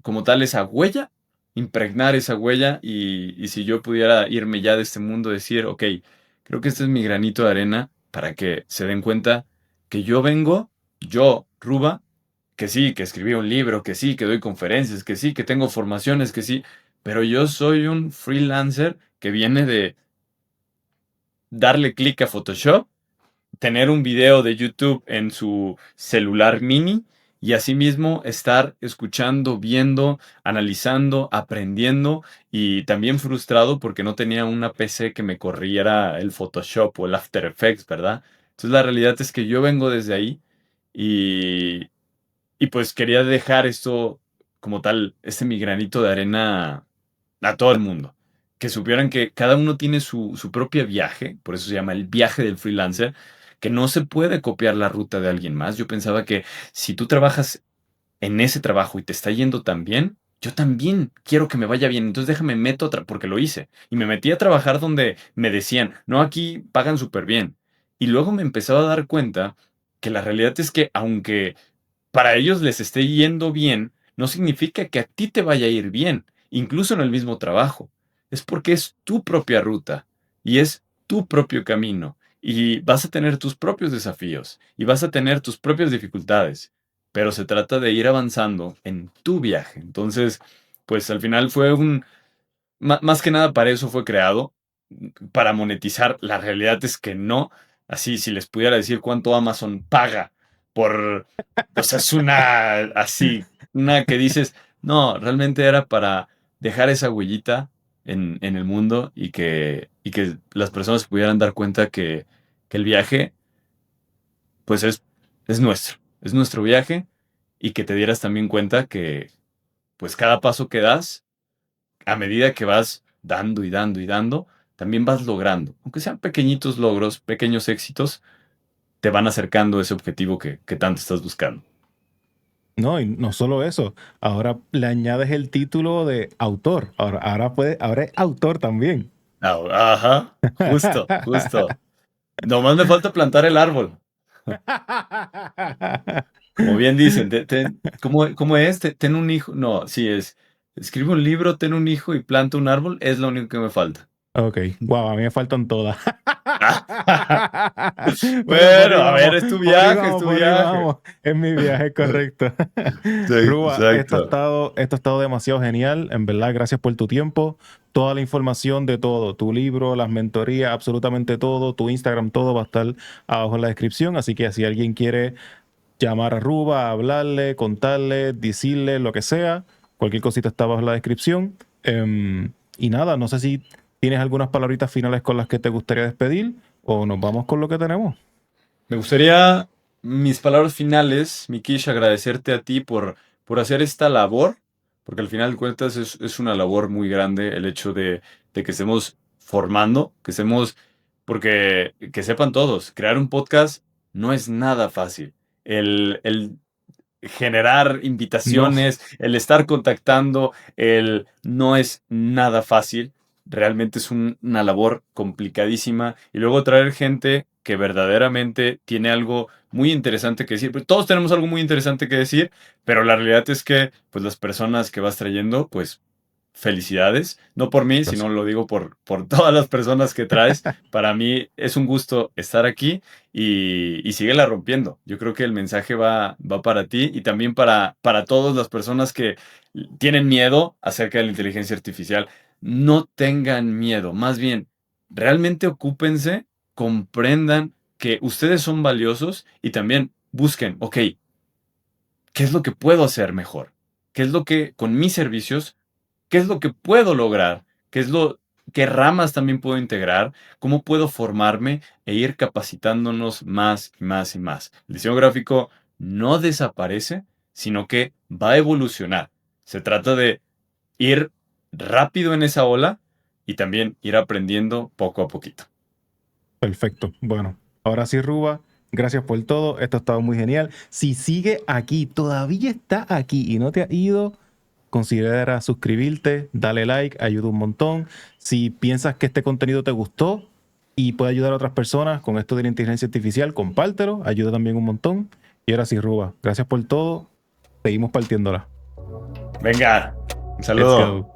Speaker 2: como tal esa huella, impregnar esa huella y si yo pudiera irme ya de este mundo, decir, ok, creo que este es mi granito de arena para que se den cuenta que yo vengo, yo, Ruba, que sí, que escribí un libro, que sí, que doy conferencias, que sí, que tengo formaciones, que sí, pero yo soy un freelancer que viene de darle clic a Photoshop, tener un video de YouTube en su celular mini y asimismo estar escuchando, viendo, analizando, aprendiendo y también frustrado porque no tenía una PC que me corriera el Photoshop o el After Effects, ¿verdad? Entonces la realidad es que yo vengo desde ahí y, y pues quería dejar esto como tal, este mi granito de arena a todo el mundo. Que supieran que cada uno tiene su propio viaje, por eso se llama el viaje del freelancer, que no se puede copiar la ruta de alguien más. Yo pensaba que si tú trabajas en ese trabajo y te está yendo tan bien, yo también quiero que me vaya bien. Entonces déjame meto otra, porque lo hice. Y me metí a trabajar donde me decían, no, aquí pagan súper bien. Y luego me empezaba a dar cuenta que la realidad es que aunque para ellos les esté yendo bien, no significa que a ti te vaya a ir bien, incluso en el mismo trabajo. Es porque es tu propia ruta y es tu propio camino y vas a tener tus propios desafíos y vas a tener tus propias dificultades, pero se trata de ir avanzando en tu viaje. Entonces, pues al final fue más que nada para eso fue creado, para monetizar. La realidad es que no. Así, si les pudiera decir cuánto Amazon paga por, o sea, es una que dices, no, realmente era para dejar esa huellita en el mundo y que las personas pudieran dar cuenta que el viaje, pues es nuestro viaje y que te dieras también cuenta que, pues cada paso que das, a medida que vas dando y dando y dando, también vas logrando. Aunque sean pequeñitos logros, pequeños éxitos, te van acercando a ese objetivo que tanto estás buscando.
Speaker 1: No, y no solo eso, ahora le añades el título de autor. Ahora es autor también.
Speaker 2: Ajá, justo, justo. Nomás me falta plantar el árbol. Como bien dicen, ¿cómo es? Ten un hijo. No, sí es. Escribe un libro, ten un hijo y planta un árbol, es lo único que me falta.
Speaker 1: Ok, wow, a mí me faltan todas. Pero
Speaker 2: Bueno, a ver, es tu viaje, es tu
Speaker 1: por ahí
Speaker 2: viaje.
Speaker 1: vamos. Es mi viaje, correcto.
Speaker 2: Sí,
Speaker 1: Ruba,
Speaker 2: exacto.
Speaker 1: esto ha estado demasiado genial. En verdad, gracias por tu tiempo. Toda la información de todo, tu libro, las mentorías, absolutamente todo, tu Instagram, todo va a estar abajo en la descripción. Así que si alguien quiere llamar a Ruba, hablarle, contarle, decirle lo que sea, cualquier cosita está abajo en la descripción. Y nada, no sé si tienes algunas palabritas finales con las que te gustaría despedir o nos vamos con lo que tenemos.
Speaker 2: Me gustaría, mis palabras finales, Mikish, agradecerte a ti por hacer esta labor, porque al final de cuentas es una labor muy grande el hecho de que estemos formando, porque que sepan todos, crear un podcast no es nada fácil. El generar
Speaker 1: No,
Speaker 2: invitaciones, el estar contactando, el no es nada fácil. Realmente es una labor complicadísima. Y luego traer gente que verdaderamente tiene algo muy interesante que decir. Pues todos tenemos algo muy interesante que decir, pero la realidad es que pues las personas que vas trayendo, pues felicidades. No por mí, sino
Speaker 1: gracias.
Speaker 2: lo digo por todas las personas que traes. Para mí es un gusto estar aquí y síguela rompiendo. Yo creo que el mensaje va para ti y también para todas las personas que tienen miedo acerca de la inteligencia artificial. No tengan miedo, más bien, realmente ocúpense, comprendan que ustedes son valiosos y también busquen, ok, ¿qué es lo que puedo hacer mejor? ¿Qué es lo que con mis servicios, qué es lo que puedo lograr? ¿Qué ramas también puedo integrar? ¿Cómo puedo formarme e ir capacitándonos más y más y más? El diseño gráfico no desaparece, sino que va a evolucionar. Se trata de ir rápido en esa ola y también ir aprendiendo poco a poquito.
Speaker 1: Perfecto. Bueno, ahora sí, Ruba, gracias por todo. Esto ha estado muy genial. Si sigue aquí, todavía está aquí y no te ha ido, considera suscribirte, dale like, ayuda un montón. Si piensas que este contenido te gustó y puede ayudar a otras personas con esto de la inteligencia artificial, compártelo, ayuda también un montón. Y ahora sí, Ruba, gracias por todo. Seguimos partiéndola.
Speaker 2: Venga, un
Speaker 1: Let's
Speaker 2: saludo.
Speaker 1: go.